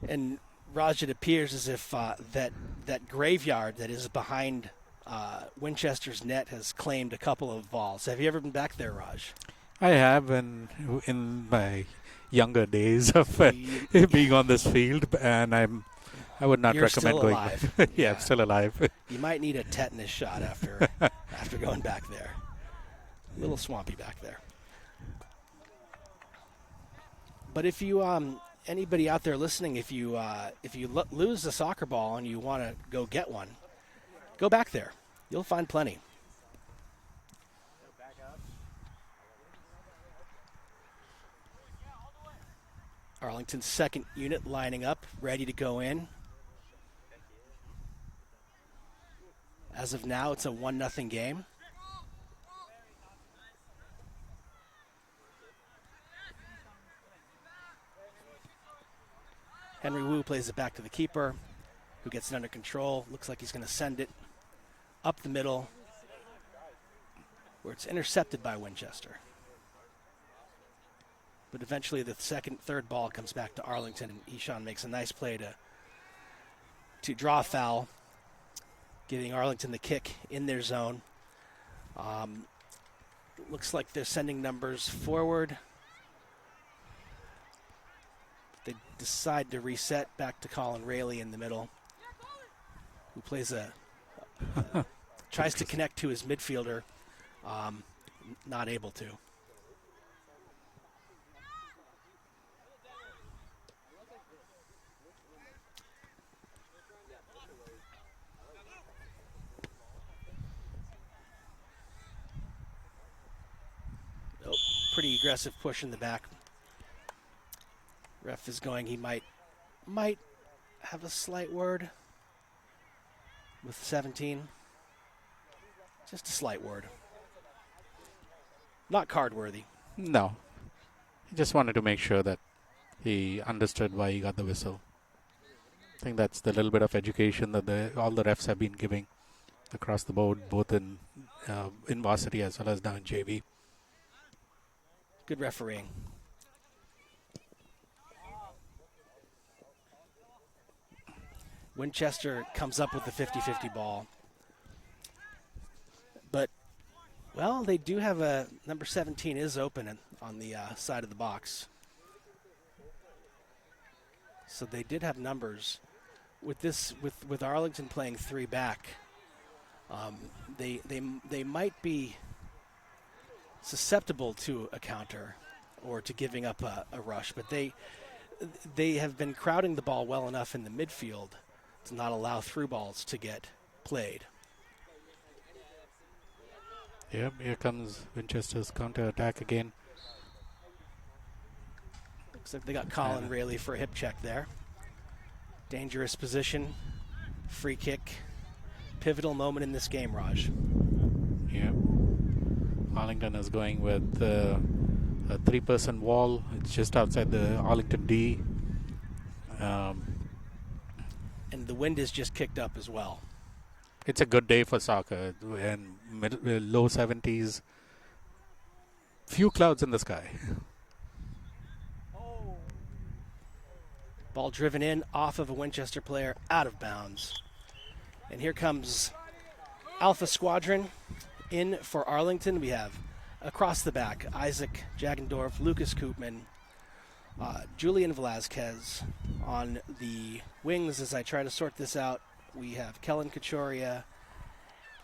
And Raj, it appears as if that graveyard that is behind Winchester's net has claimed a couple of balls. Have you ever been back there, Raj? I have in my younger days of being on this field, and I would not You're recommend still going. alive. Yeah, I'm still alive. You might need a tetanus shot after going back there. A little swampy back there. But if you anybody out there listening, if you lose a soccer ball and you want to go get one, go back there. You'll find plenty. Arlington's second unit lining up, ready to go in. As of now, it's a 1-0 game. Henry Wu plays it back to the keeper, who gets it under control. Looks like he's going to send it up the middle, where it's intercepted by Winchester. But eventually the third ball comes back to Arlington, and Ishan makes a nice play to draw a foul, giving Arlington the kick in their zone. Looks like they're sending numbers forward. They decide to reset back to Colin Rayleigh in the middle, who plays tries to connect to his midfielder, not able to. Oh, pretty aggressive push in the back. Ref is going, he might have a slight word with 17. Just a slight word. Not card worthy. No. He just wanted to make sure that he understood why he got the whistle. I think that's the little bit of education that all the refs have been giving across the board, both in varsity as well as down in JV. Good refereeing. Winchester comes up with the 50-50 ball. But, well, they do have number 17 is open on the side of the box. So they did have numbers. With Arlington playing 3 back, they might be susceptible to a counter or to giving up a rush, but they have been crowding the ball well enough in the midfield to not allow through balls to get played. Yep, here comes Winchester's counter attack again. Looks like they got Colin Rayleigh for a hip check there. Dangerous position, free kick, pivotal moment in this game, Raj. Yep. Arlington is going with a 3-person wall. It's just outside the Arlington D. And the wind is just kicked up as well. It's a good day for soccer, and low 70s. Few clouds in the sky. Ball driven in off of a Winchester player, out of bounds. And here comes Alpha Squadron in for Arlington. We have across the back Isaac Jagendorf, Lucas Koopman, Julian Velasquez. On the wings, as I try to sort this out, we have Kellen Kachoria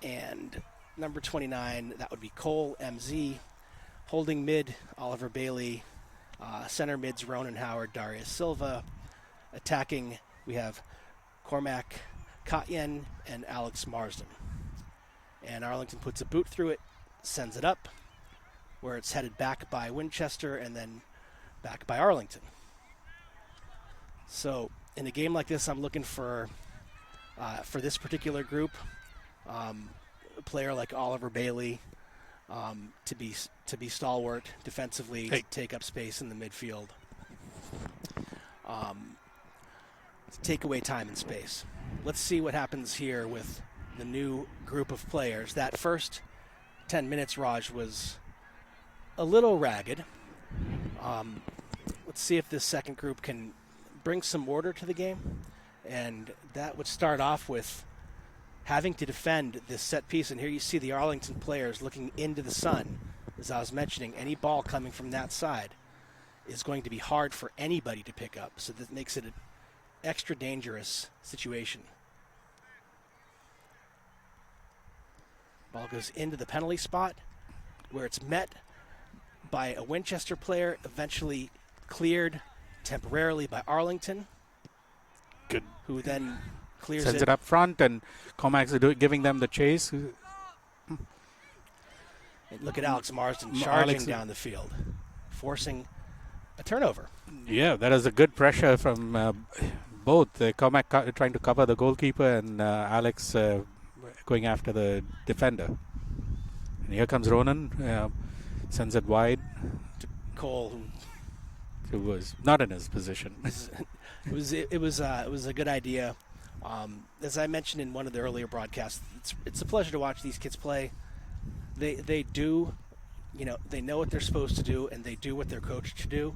and number 29, that would be Cole MZ. Holding mid, Oliver Bailey. Center mids, Ronan Howard, Darius Silva. Attacking, we have Cormac Katyen and Alex Marsden. And Arlington puts a boot through it, sends it up, where it's headed back by Winchester and then back by Arlington. So in a game like this, I'm looking for this particular group, a player like Oliver Bailey to be stalwart defensively, to take up space in the midfield, to take away time and space. Let's see what happens here with the new group of players. That first 10 minutes, Raj, was a little ragged. Let's see if this second group can bring some order to the game. And that would start off with having to defend this set piece. And here you see the Arlington players looking into the sun. As I was mentioning, any ball coming from that side is going to be hard for anybody to pick up. So that makes it an extra dangerous situation. Ball goes into the penalty spot, where it's met by a Winchester player, eventually cleared temporarily by Arlington. Good. Who then clears Sends it up front, and Cormac's giving them the chase. And look at Alex Marsden charging down the field, forcing a turnover. Yeah, that is a good pressure from both. Cormac trying to cover the goalkeeper, and Alex going after the defender. And here comes Ronan, sends it wide to Cole, who was not in his position. It was a good idea. As I mentioned in one of the earlier broadcasts, it's a pleasure to watch these kids play. They do, they know what they're supposed to do, and they do what they're coached to do.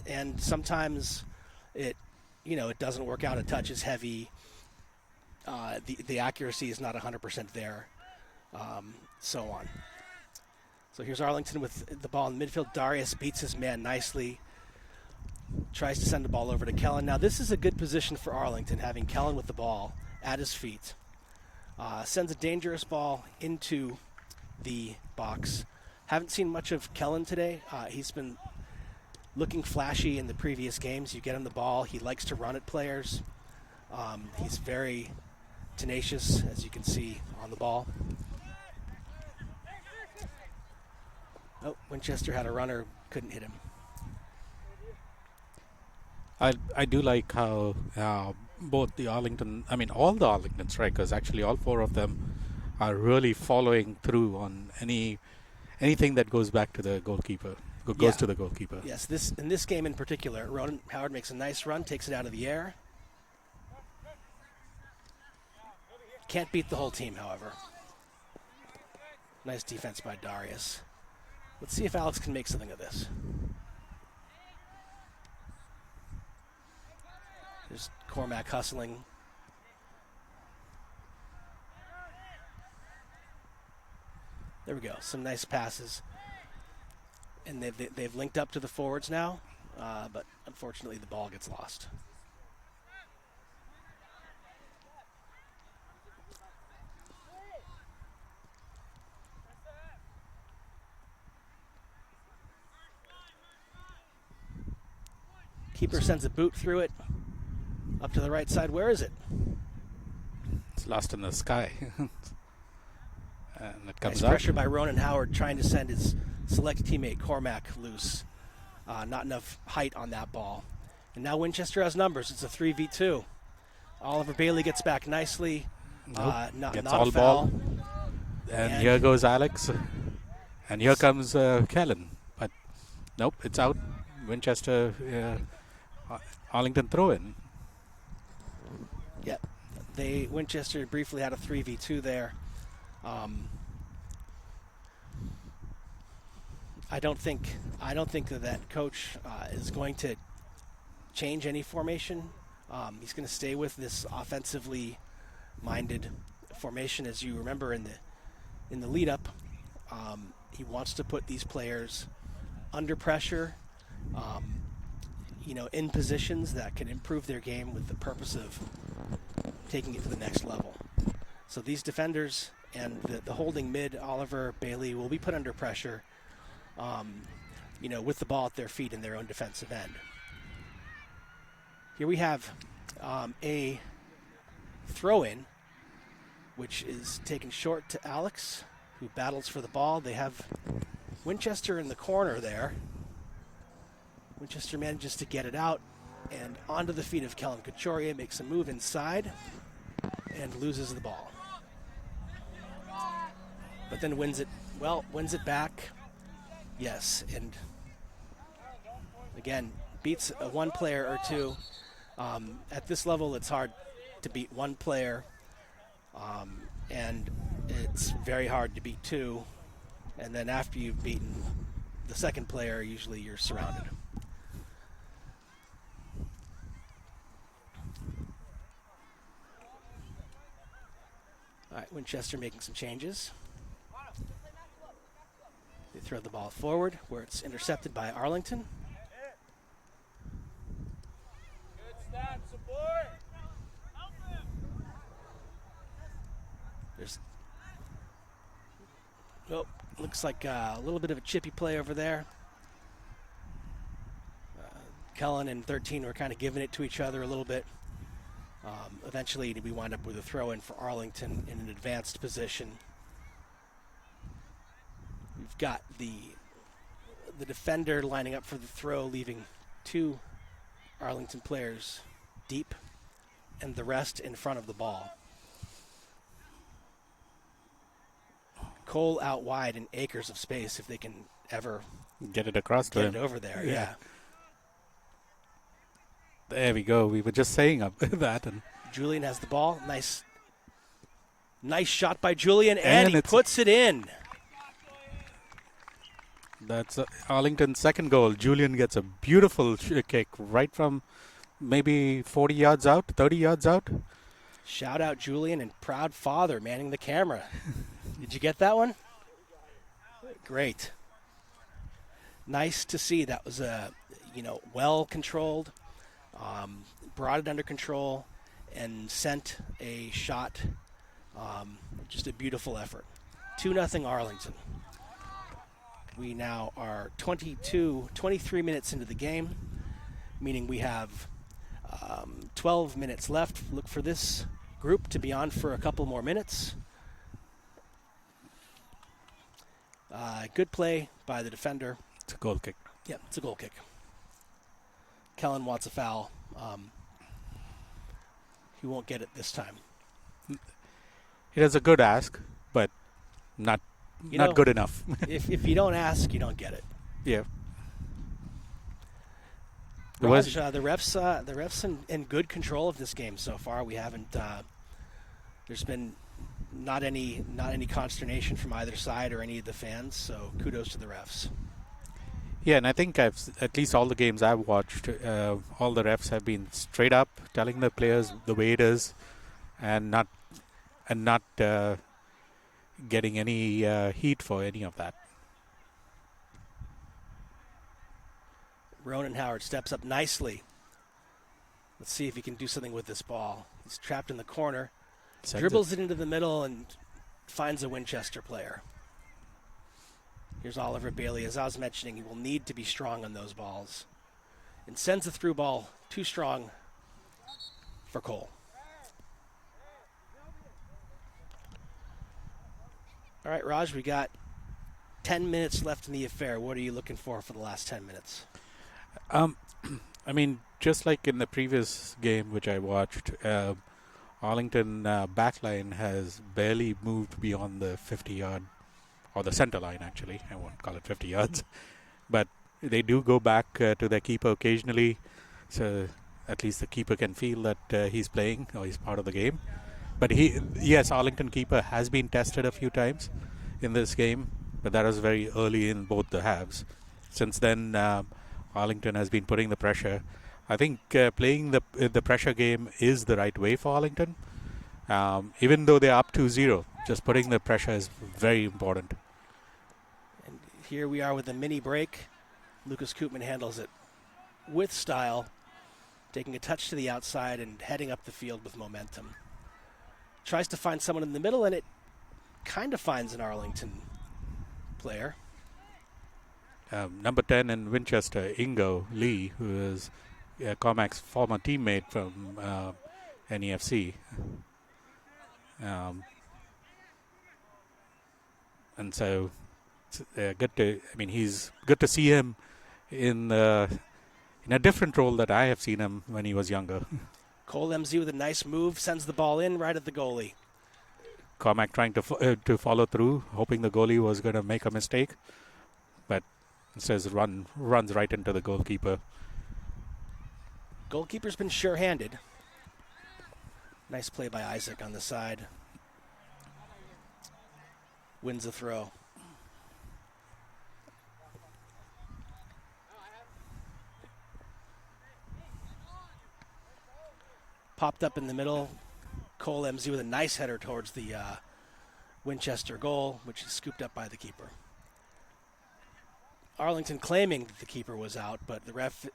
And sometimes it doesn't work out. A touch is heavy. The accuracy is not 100% there, so on. So here's Arlington with the ball in the midfield. Darius beats his man nicely. Tries to send the ball over to Kellen. Now this is a good position for Arlington, having Kellen with the ball at his feet. Sends a dangerous ball into the box. Haven't seen much of Kellen today. He's been looking flashy in the previous games. You get him the ball. He likes to run at players. He's very tenacious, as you can see on the ball. Oh, Winchester had a runner, couldn't hit him. I do like how both the Arlington, all the Arlington strikers, actually all four of them, are really following through on anything that goes back to the goalkeeper, goes to the goalkeeper. Yes, in this game in particular, Ronan Howard makes a nice run, takes it out of the air. Can't beat the whole team, however. Nice defense by Darius. Let's see if Alex can make something of this. There's Cormac hustling. There we go. Some nice passes. And they've linked up to the forwards now, but unfortunately the ball gets lost. Keeper sends a boot through it. Up to the right side. Where is it? It's lost in the sky. And it comes nice out. Pressure by Ronan Howard trying to send his select teammate Cormac loose. Not enough height on that ball. And now Winchester has numbers. It's a 3v2. Oliver Bailey gets back nicely. Nope. Not Gets a all foul. ball. And here goes Alex. And here comes Kellen. But nope, it's out. Winchester, Arlington throw in. Yep. Winchester briefly had a 3v2 there. I don't think that coach is going to change any formation. He's going to stay with this offensively minded formation. As you remember in the lead up, he wants to put these players under pressure, in positions that can improve their game with the purpose of taking it to the next level. So these defenders and the holding mid, Oliver, Bailey, will be put under pressure, with the ball at their feet in their own defensive end. Here we have a throw-in which is taken short to Alex, who battles for the ball. They have Winchester in the corner there. Winchester manages to get it out and onto the feet of Kellen Couturier, makes a move inside and loses the ball. But then wins it back. Yes, and again, beats a one player or two. At this level, it's hard to beat one player, and it's very hard to beat two. And then after you've beaten the second player, usually you're surrounded. All right, Winchester making some changes. They throw the ball forward where it's intercepted by Arlington. Looks like a little bit of a chippy play over there. Kellen and 13 were kind of giving it to each other a little bit. Eventually, we wind up with a throw-in for Arlington in an advanced position. We've got the defender lining up for the throw, leaving two Arlington players deep and the rest in front of the ball. Cole out wide in acres of space if they can ever get it across to him. Get it over there, yeah. There we go. We were just saying that. And Julian has the ball. Nice shot by Julian, and he puts it in. That's Arlington's second goal. Julian gets a beautiful kick right from maybe 40 yards out, 30 yards out. Shout out Julian and proud father manning the camera. Did you get that one? Great. Nice to see. That was well controlled. Brought it under control and sent a shot. Just a beautiful effort. 2-0 Arlington. We now are 23 minutes into the game, meaning we have 12 minutes left. Look for this group to be on for a couple more minutes. Good play by the defender. It's a goal kick. Yeah, it's a goal kick. Kellen wants a foul. He won't get it this time. It is a good ask, but not good enough. if you don't ask, you don't get it. Yeah. Raj, the refs in good control of this game so far. We haven't. There's been not any consternation from either side or any of the fans. So kudos to the refs. Yeah, and I think at least all the games I've watched, all the refs have been straight up telling the players the way it is, and not getting any heat for any of that. Ronan Howard steps up nicely. Let's see if he can do something with this ball. He's trapped in the corner, dribbles it into the middle, and finds a Winchester player. Here's Oliver Bailey. As I was mentioning, he will need to be strong on those balls. And sends a through ball too strong for Cole. All right, Raj, we got 10 minutes left in the affair. What are you looking for the last 10 minutes? I mean, just like in the previous game which I watched, Arlington backline has barely moved beyond the 50-yard, or the center line actually. I won't call it 50 yards. But they do go back to their keeper occasionally, so at least the keeper can feel that he's playing or he's part of the game. But Arlington keeper has been tested a few times in this game, but that was very early in both the halves. Since then, Arlington has been putting the pressure. I think playing the pressure game is the right way for Arlington. Even though they're up 2-0, just putting the pressure is very important. And here we are with a mini break. Lucas Koopman handles it with style, taking a touch to the outside and heading up the field with momentum. Tries to find someone in the middle, and it kind of finds an Arlington player. Number 10 in Winchester, Ingo Lee, who is Cormac's former teammate from NEFC. and so it's good to. I mean, he's good to see him in a different role that I have seen him when he was younger. Cole MZ with a nice move, sends the ball in right at the goalie. Cormac trying to follow through, hoping the goalie was going to make a mistake, but it says runs right into the goalkeeper. Goalkeeper's been sure-handed. Nice play by Isaac on the side. Wins the throw. Popped up in the middle. Cole MZ with a nice header towards the Winchester goal, which is scooped up by the keeper. Arlington claiming that the keeper was out, but the ref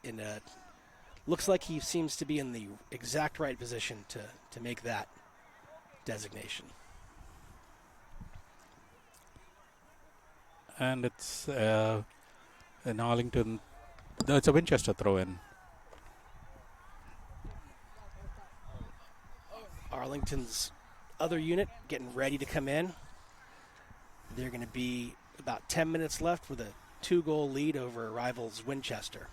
looks like he seems to be in the exact right position to make that designation. And it's in Arlington. No, it's a Winchester throw-in. Arlington's other unit getting ready to come in. They're going to be about 10 minutes left with a 2-goal lead over rivals Winchester.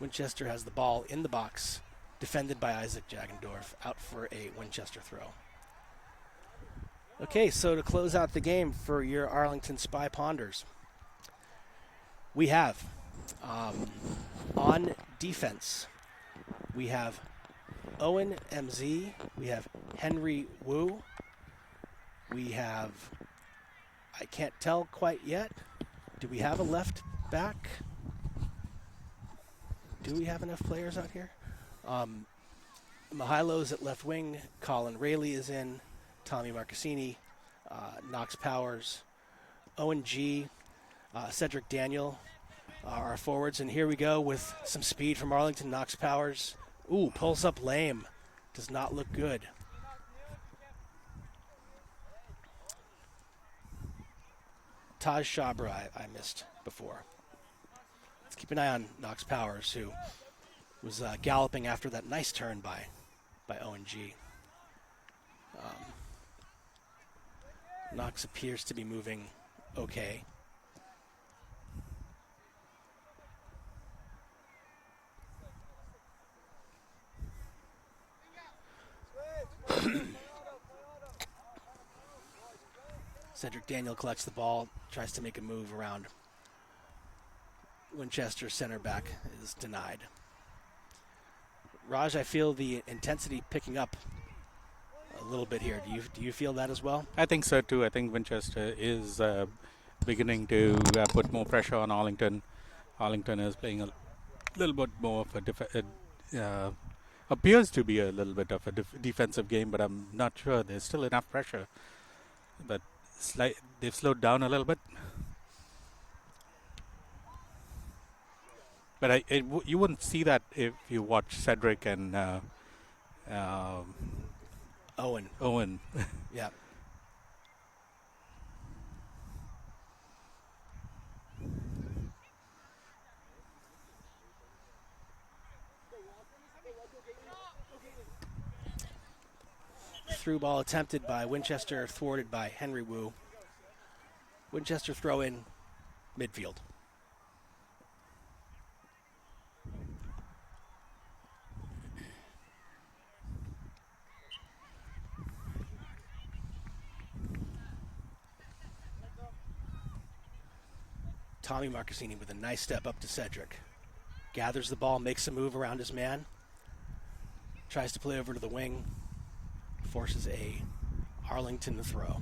Winchester has the ball in the box, defended by Isaac Jagendorf, out for a Winchester throw. Okay, so to close out the game for your Arlington Spy Ponders, we have on defense, we have Owen MZ, we have Henry Wu, we have, I can't tell quite yet, do we have a left back? Do we have enough players out here? Mihailo's at left wing, Colin Rayleigh is in, Tommy Marcassini, Knox Powers, Owen G, Cedric Daniel are our forwards. And here we go with some speed from Arlington. Knox Powers. Ooh, pulls up lame. Does not look good. Taj Shabra I missed before. Let's keep an eye on Knox Powers, who was galloping after that nice turn by Owen G. Knox appears to be moving okay. Cedric Daniel collects the ball, tries to make a move around. Winchester center back is denied. Raj, I feel the intensity picking up a little bit here. Do you feel that as well? I think so too. I think Winchester is beginning to put more pressure on Arlington. Arlington is playing a little bit more of a appears to be a little bit of a defensive game, but I'm not sure. There's still enough pressure, but they've slowed down a little bit. But you wouldn't see that if you watch Cedric and Owen. Yeah. Through ball attempted by Winchester, thwarted by Henry Wu. Winchester throw in midfield. Tommy Marcassini with a nice step up to Cedric. Gathers the ball, makes a move around his man. Tries to play over to the wing. Forces a Arlington throw.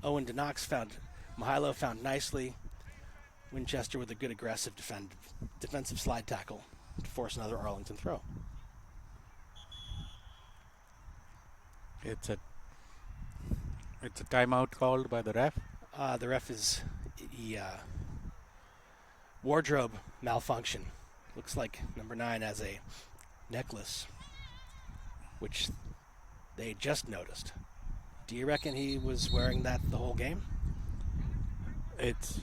Owen to Knox found, Mihailo found nicely. Winchester with a good aggressive defensive slide tackle to force another Arlington throw. It's a timeout called by the ref. The ref is wardrobe malfunction. Looks like number 9 has a necklace, which they just noticed. Do you reckon he was wearing that the whole game? It's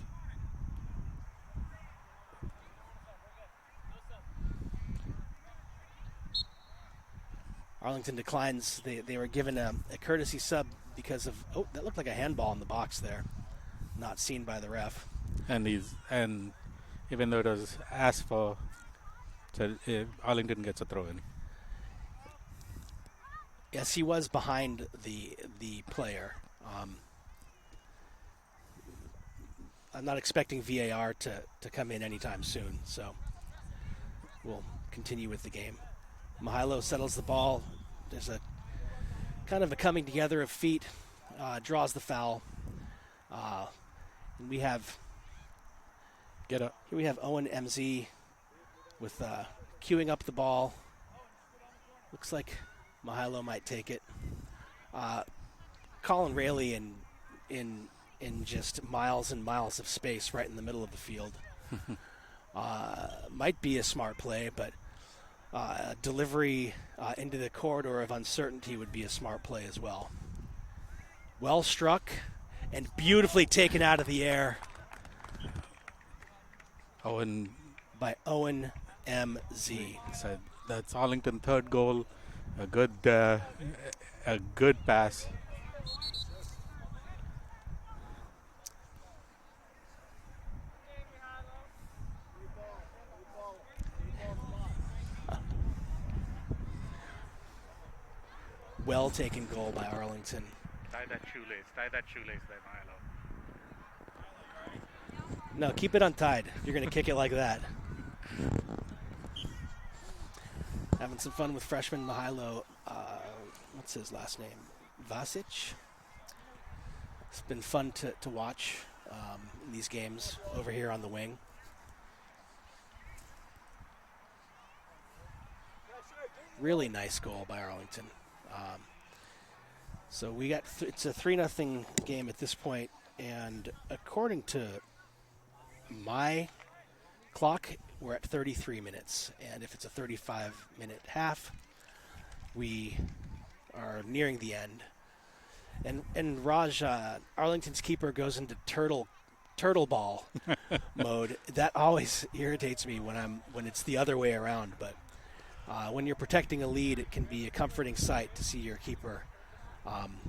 Arlington declines. They were given a courtesy sub because of, that looked like a handball in the box there, not seen by the ref. and even though it was asked for, so Arlington gets a throw in. Yes, he was behind the player. I'm not expecting VAR to come in anytime soon, so we'll continue with the game. Mihailo settles the ball. There's a kind of a coming together of feet, draws the foul. And we have here we have Owen MZ with queuing up the ball. Looks like Mihailo might take it. Colin Rayleigh in just miles and miles of space right in the middle of the field. Might be a smart play, but delivery into the corridor of uncertainty would be a smart play as well. Well struck and beautifully taken out of the air Owen by Owen MZ. said that's Arlington third goal. A good pass. Well taken goal by Arlington. Tie that shoelace there, Milo. No, keep it untied. You're going to kick it like that. Having some fun with freshman Mihailo. What's his last name? Vasic. It's been fun to watch in these games over here on the wing. Really nice goal by Arlington. So we got it's a 3-0 game at this point, and according to my clock, we're at 33 minutes, and if it's a 35-minute half, we are nearing the end. And Raj, Arlington's keeper goes into turtle ball mode. That always irritates me when it's the other way around. But when you're protecting a lead, it can be a comforting sight to see your keeper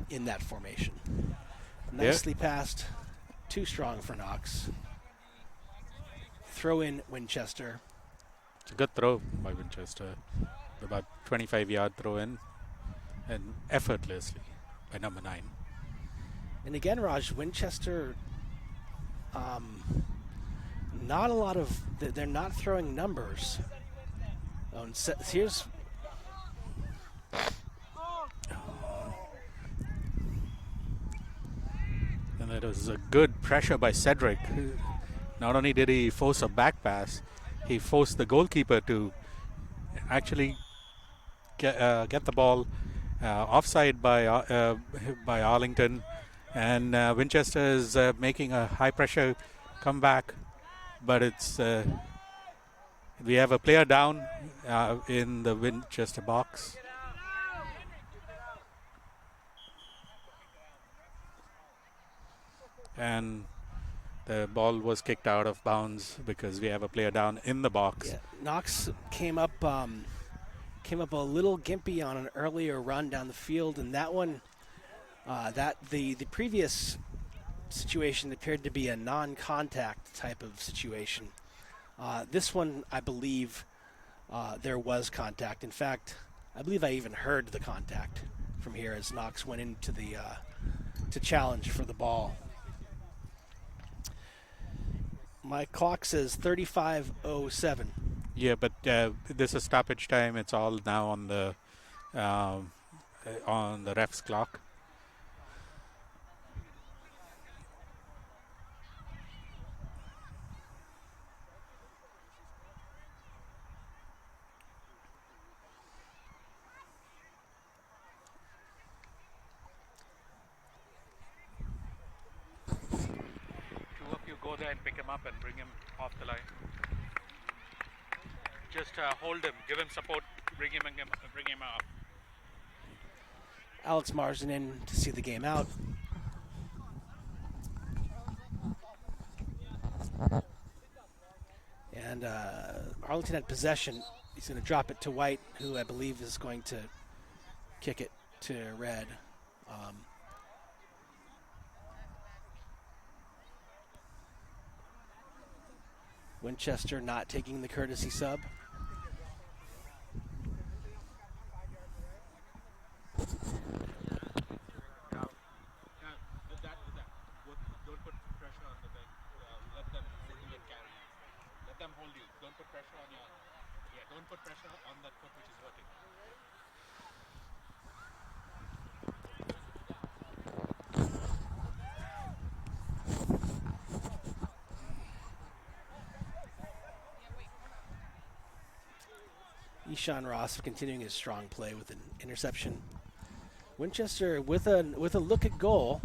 in that formation. Nicely passed, too strong for Knox. Throw in Winchester. It's a good throw by Winchester. About 25-yard throw in, and effortlessly by number 9. And again, Raj, Winchester, not a lot of, they're not throwing numbers. Here's, and that was a good pressure by Cedric. Not only did he force a back pass, he forced the goalkeeper to actually get the ball offside by Arlington, and Winchester is making a high pressure comeback, but it's we have a player down in the Winchester box. And the ball was kicked out of bounds because we have a player down in the box. Yeah, Knox came up a little gimpy on an earlier run down the field, and that one, the previous situation appeared to be a non-contact type of situation. This one, I believe, there was contact. In fact, I believe I even heard the contact from here as Knox went into the to challenge for the ball. My clock says 35:07. Yeah, but this is stoppage time. It's all now on the ref's clock. Two of you go there and pick him up and bring him off the line. Just hold him, give him support, bring him up. Alex Marsden in to see the game out. And Arlington had possession. He's going to drop it to White, who I believe is going to kick it to Red. Winchester not taking the courtesy sub. Don't put pressure on the thing. Let them carry. Let them hold you. Don't put pressure on your. Yeah, don't put pressure on that foot which is hurting. Ishan Ross continuing his strong play with an interception. Winchester with a look at goal,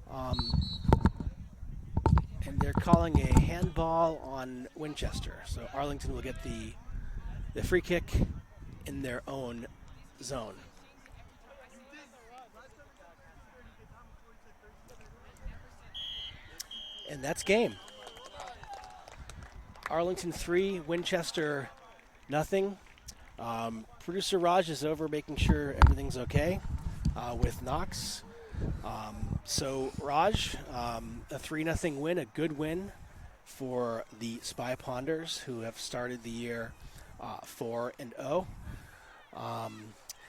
and they're calling a handball on Winchester. So Arlington will get the free kick in their own zone. And that's game. Arlington 3, Winchester nothing. Producer Raj is over making sure everything's okay with Knox. So Raj, a 3-0 win, a good win for the Spy Ponders, who have started the year 4-0.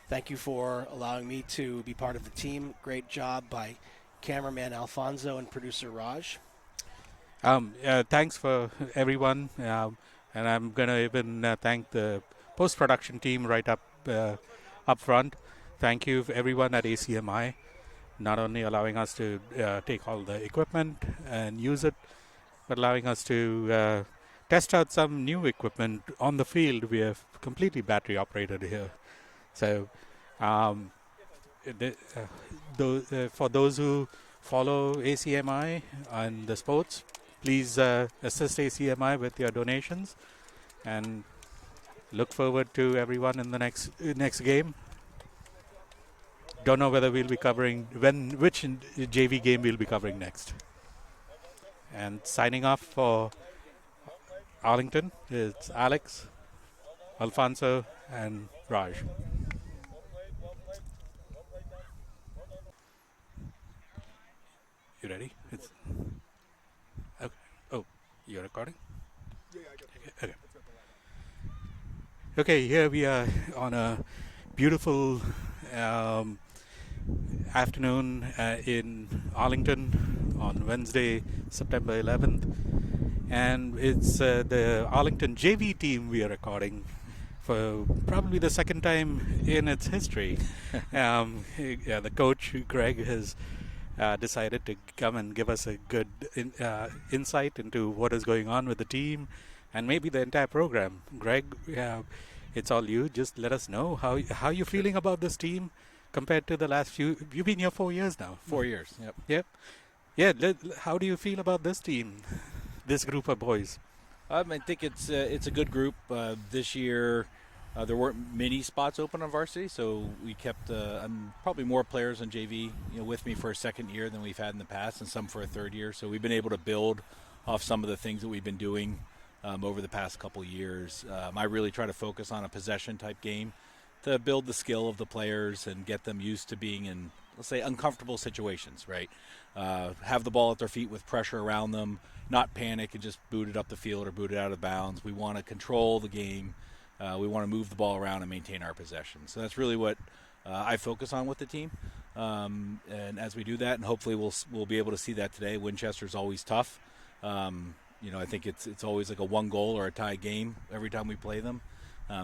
Thank you for allowing me to be part of the team. Great job by cameraman Alfonso and producer Raj. Thanks for everyone, and I'm going to even thank the post-production team right up front. Thank you everyone at ACMi, not only allowing us to take all the equipment and use it, but allowing us to test out some new equipment on the field. We have completely battery operated here. So for those who follow ACMi and the sports, please assist ACMi with your donations, and look forward to everyone in the next game. Don't know whether we'll be covering which JV game we'll be covering next. And signing off for Arlington, it's Alex, Alfonso, and Raj. You ready? Okay. Oh, you're recording? Yeah, I got it. Okay. Okay, here we are on a beautiful afternoon in Arlington on Wednesday, September 11th. And it's the Arlington JV team we are recording for probably the second time in its history. The coach, Greg, has decided to come and give us a good insight into what is going on with the team and maybe the entire program. Greg, it's all you. Just let us know how you're feeling about this team compared to the last few. You've been here 4 years now. 4 years. Yep. Yep. Yeah. How do you feel about this team, this group of boys? I think it's a good group. This year, there weren't many spots open on varsity, so we kept probably more players on JV, with me for a second year than we've had in the past, and some for a third year. So we've been able to build off some of the things that we've been doing over the past couple years. I really try to focus on a possession type game to build the skill of the players and get them used to being in, let's say, uncomfortable situations, right? Have the ball at their feet with pressure around them, not panic and just boot it up the field or boot it out of bounds. We want to control the game. We want to move the ball around and maintain our possession. So that's really what I focus on with the team. And as we do that, and hopefully we'll be able to see that today. Winchester's always tough. I think it's always like a one goal or a tie game every time we play them.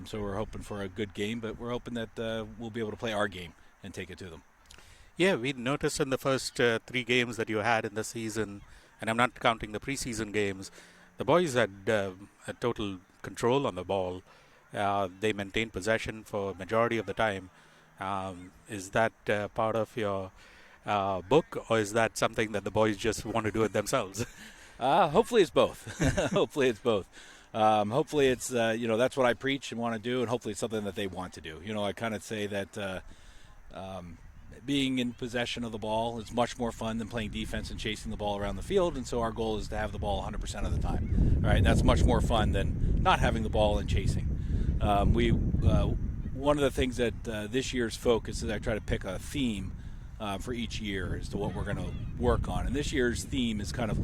So we're hoping for a good game, but we're hoping that we'll be able to play our game and take it to them. Yeah, we noticed in the first 3 games that you had in the season, and I'm not counting the preseason games, the boys had a total control on the ball. They maintained possession for majority of the time. Is that part of your book, or is that something that the boys just want to do it themselves? Hopefully it's both. Hopefully it's both. Hopefully it's that's what I preach and want to do, and hopefully it's something that they want to do. I kind of say that being in possession of the ball is much more fun than playing defense and chasing the ball around the field, and so our goal is to have the ball 100% of the time. Right, and that's much more fun than not having the ball and chasing. One of the things that this year's focus is I try to pick a theme for each year as to what we're going to work on. And this year's theme is kind of,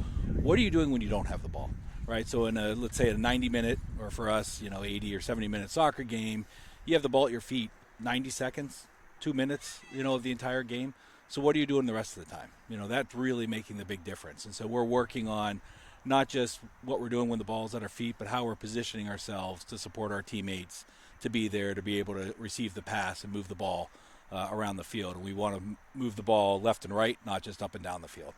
what are you doing when you don't have the ball, right? So in let's say a 90-minute, or for us, 80 or 70-minute soccer game, you have the ball at your feet 90 seconds, 2 minutes, of the entire game. So what are you doing the rest of the time? That's really making the big difference. And so we're working on not just what we're doing when the ball's at our feet, but how we're positioning ourselves to support our teammates to be there, to be able to receive the pass and move the ball around the field. And we want to move the ball left and right, not just up and down the field.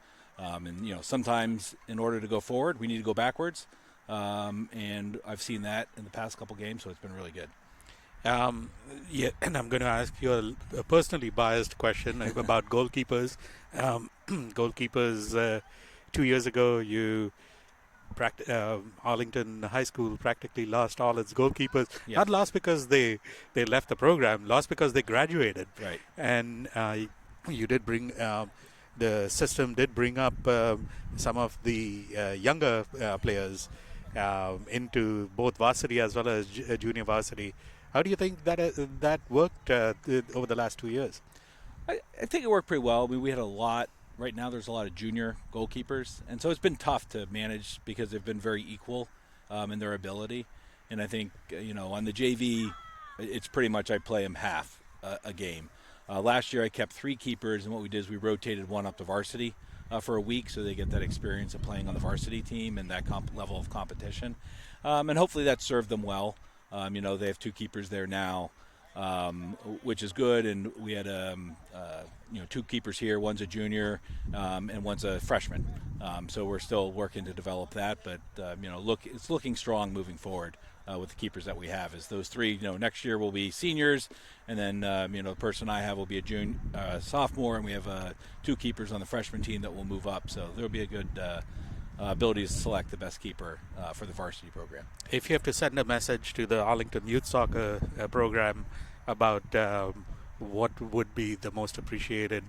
Sometimes in order to go forward, we need to go backwards. And I've seen that in the past couple games, so it's been really good. And I'm going to ask you a personally biased question about goalkeepers. Goalkeepers, 2 years ago, Arlington High School practically lost all its goalkeepers. Yeah. Not lost because they left the program, lost because they graduated. Right. And you did bring the system did bring up some of the younger players into both varsity as well as junior varsity. How do you think that worked over the last 2 years? I think it worked pretty well. I mean, we had a lot. Right now there's a lot of junior goalkeepers, and so it's been tough to manage because they've been very equal in their ability. And I think, on the JV, it's pretty much I play them half a game. Last year I kept 3 keepers, and what we did is we rotated one up to varsity for a week so they get that experience of playing on the varsity team and that level of competition. And hopefully that served them well. They have 2 keepers there now, which is good, and we had 2 keepers here. One's a junior and one's a freshman, so we're still working to develop that, but it's looking strong moving forward with the keepers that we have. Is those 3 next year will be seniors, and then the person I have will be a sophomore, and we have 2 keepers on the freshman team that will move up, so there'll be a good ability to select the best keeper for the varsity program. If you have to send a message to the Arlington Youth Soccer program about what would be the most appreciated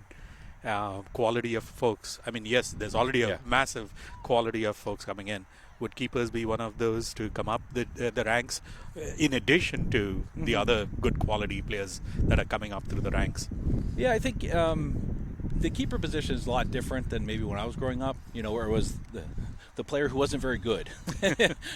quality of folks, I mean, yes, there's already a massive quality of folks coming in. Would keepers be one of those to come up the ranks, in addition to the other good quality players that are coming up through the ranks? Yeah, I think the keeper position is a lot different than maybe when I was growing up, where it was the player who wasn't very good.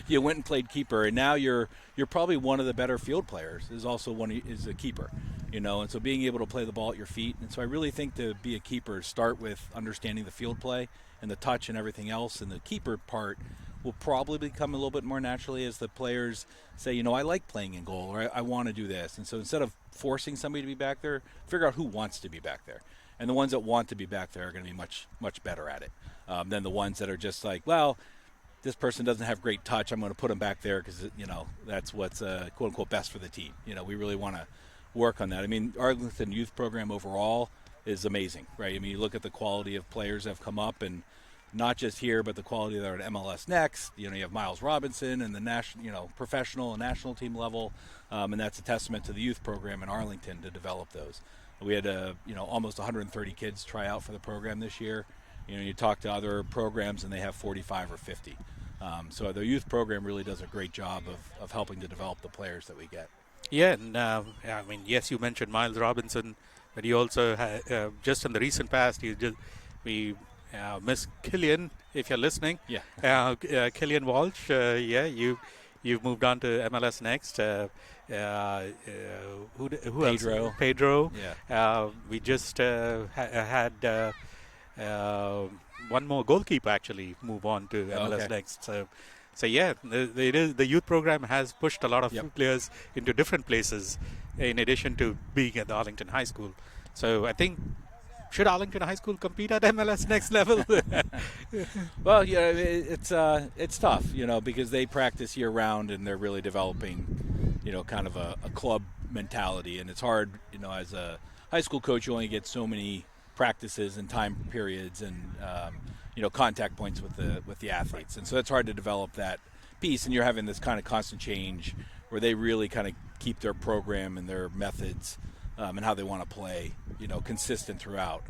You went and played keeper, and now you're probably one of the better field players is a keeper, and so being able to play the ball at your feet. And so I really think to be a keeper, start with understanding the field play and the touch and everything else, and the keeper part will probably come a little bit more naturally as the players say, I like playing in goal, or I want to do this. And so instead of forcing somebody to be back there, figure out who wants to be back there. And the ones that want to be back there are going to be much, much better at it than the ones that are just like, well, this person doesn't have great touch, I'm going to put them back there because, that's what's quote-unquote best for the team. We really want to work on that. I mean, Arlington Youth Program overall is amazing, right? I mean, you look at the quality of players that have come up, and not just here, but the quality that are at MLS Next. You have Miles Robinson and the national, professional and national team level, and that's a testament to the youth program in Arlington to develop those. We had almost 130 kids try out for the program this year. You talk to other programs and they have 45 or 50. So the youth program really does a great job of helping to develop the players that we get. Yeah, and yes, you mentioned Miles Robinson, but you also had, just in the recent past, we miss Killian, if you're listening. Yeah. Killian Walsh, you've moved on to MLS Next. Who Pedro. else? Pedro. Yeah. We just had one more goalkeeper actually move on to MLS Next. So yeah, the youth program has pushed a lot of players into different places, in addition to being at the Arlington High School. So I think, should Arlington High School compete at MLS Next level? Well, yeah, it's tough, because they practice year round and they're really developing, kind of a club mentality, and it's hard, as a high school coach, you only get so many practices and time periods, and contact points with the athletes, and so it's hard to develop that piece. And you're having this kind of constant change where they really kind of keep their program and their methods and how they want to play, consistent throughout.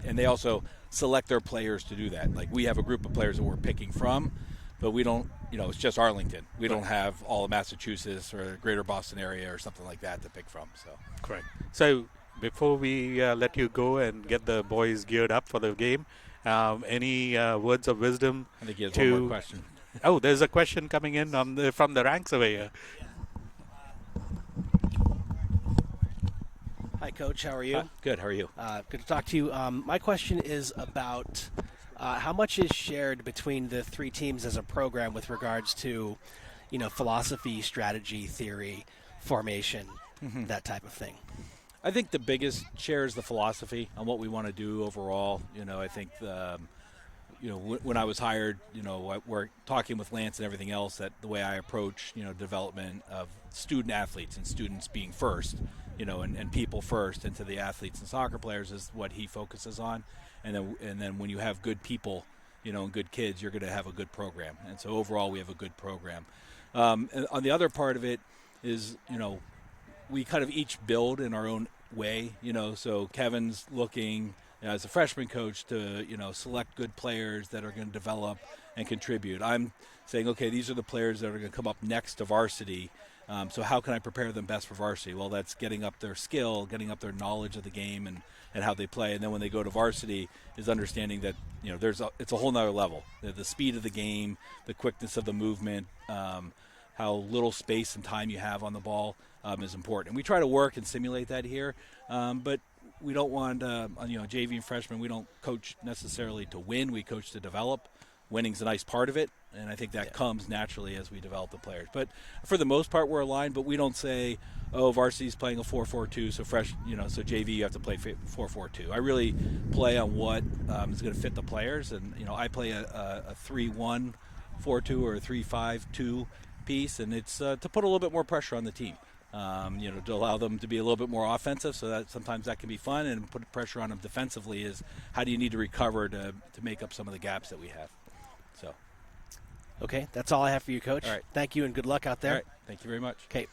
And they also select their players to do that. Like we have a group of players that we're picking from, but we don't, it's just Arlington. We don't have all of Massachusetts or the greater Boston area or something like that to pick from. So Correct. So before we let you go and get the boys geared up for the game, any words of wisdom? I think he has one more question. Oh, there's a question coming in from the ranks over here. Hi, Coach. How are you? Good. How are you? Good to talk to you. My question is about how much is shared between the three teams as a program with regards to, philosophy, strategy, theory, formation, that type of thing. I think the biggest share is the philosophy on what we want to do overall. I think when I was hired, we're talking with Lance and everything else, that the way I approach, development of student athletes and students being first, and people first, and to the athletes and soccer players is what he focuses on. And then when you have good people, and good kids, you're going to have a good program. And so overall, we have a good program. And on the other part of it is, we kind of each build in our own way, so Kevin's looking as a freshman coach to, select good players that are going to develop and contribute. I'm saying, okay, these are the players that are going to come up next to varsity. So how can I prepare them best for varsity? Well, that's getting up their skill, getting up their knowledge of the game and how they play. And then when they go to varsity is understanding that, it's a whole nother level. The speed of the game, the quickness of the movement, how little space and time you have on the ball is important. And we try to work and simulate that here. But we don't want, JV and freshmen, we don't coach necessarily to win. We coach to develop. Winning's a nice part of it, and I think that comes naturally as we develop the players. But for the most part, we're aligned, but we don't say, varsity's playing a 4-4-2, so so JV you have to play 4-4-2. I really play on what is going to fit the players, and, I play a 3-1-4-2 or a 3-5-2 piece, and it's to put a little bit more pressure on the team. To allow them to be a little bit more offensive, so that sometimes that can be fun, and put pressure on them defensively is how do you need to recover to make up some of the gaps that we have. So, Okay, that's all I have for you, Coach. All right. Thank you and good luck out there. All right. Thank you very much. Okay.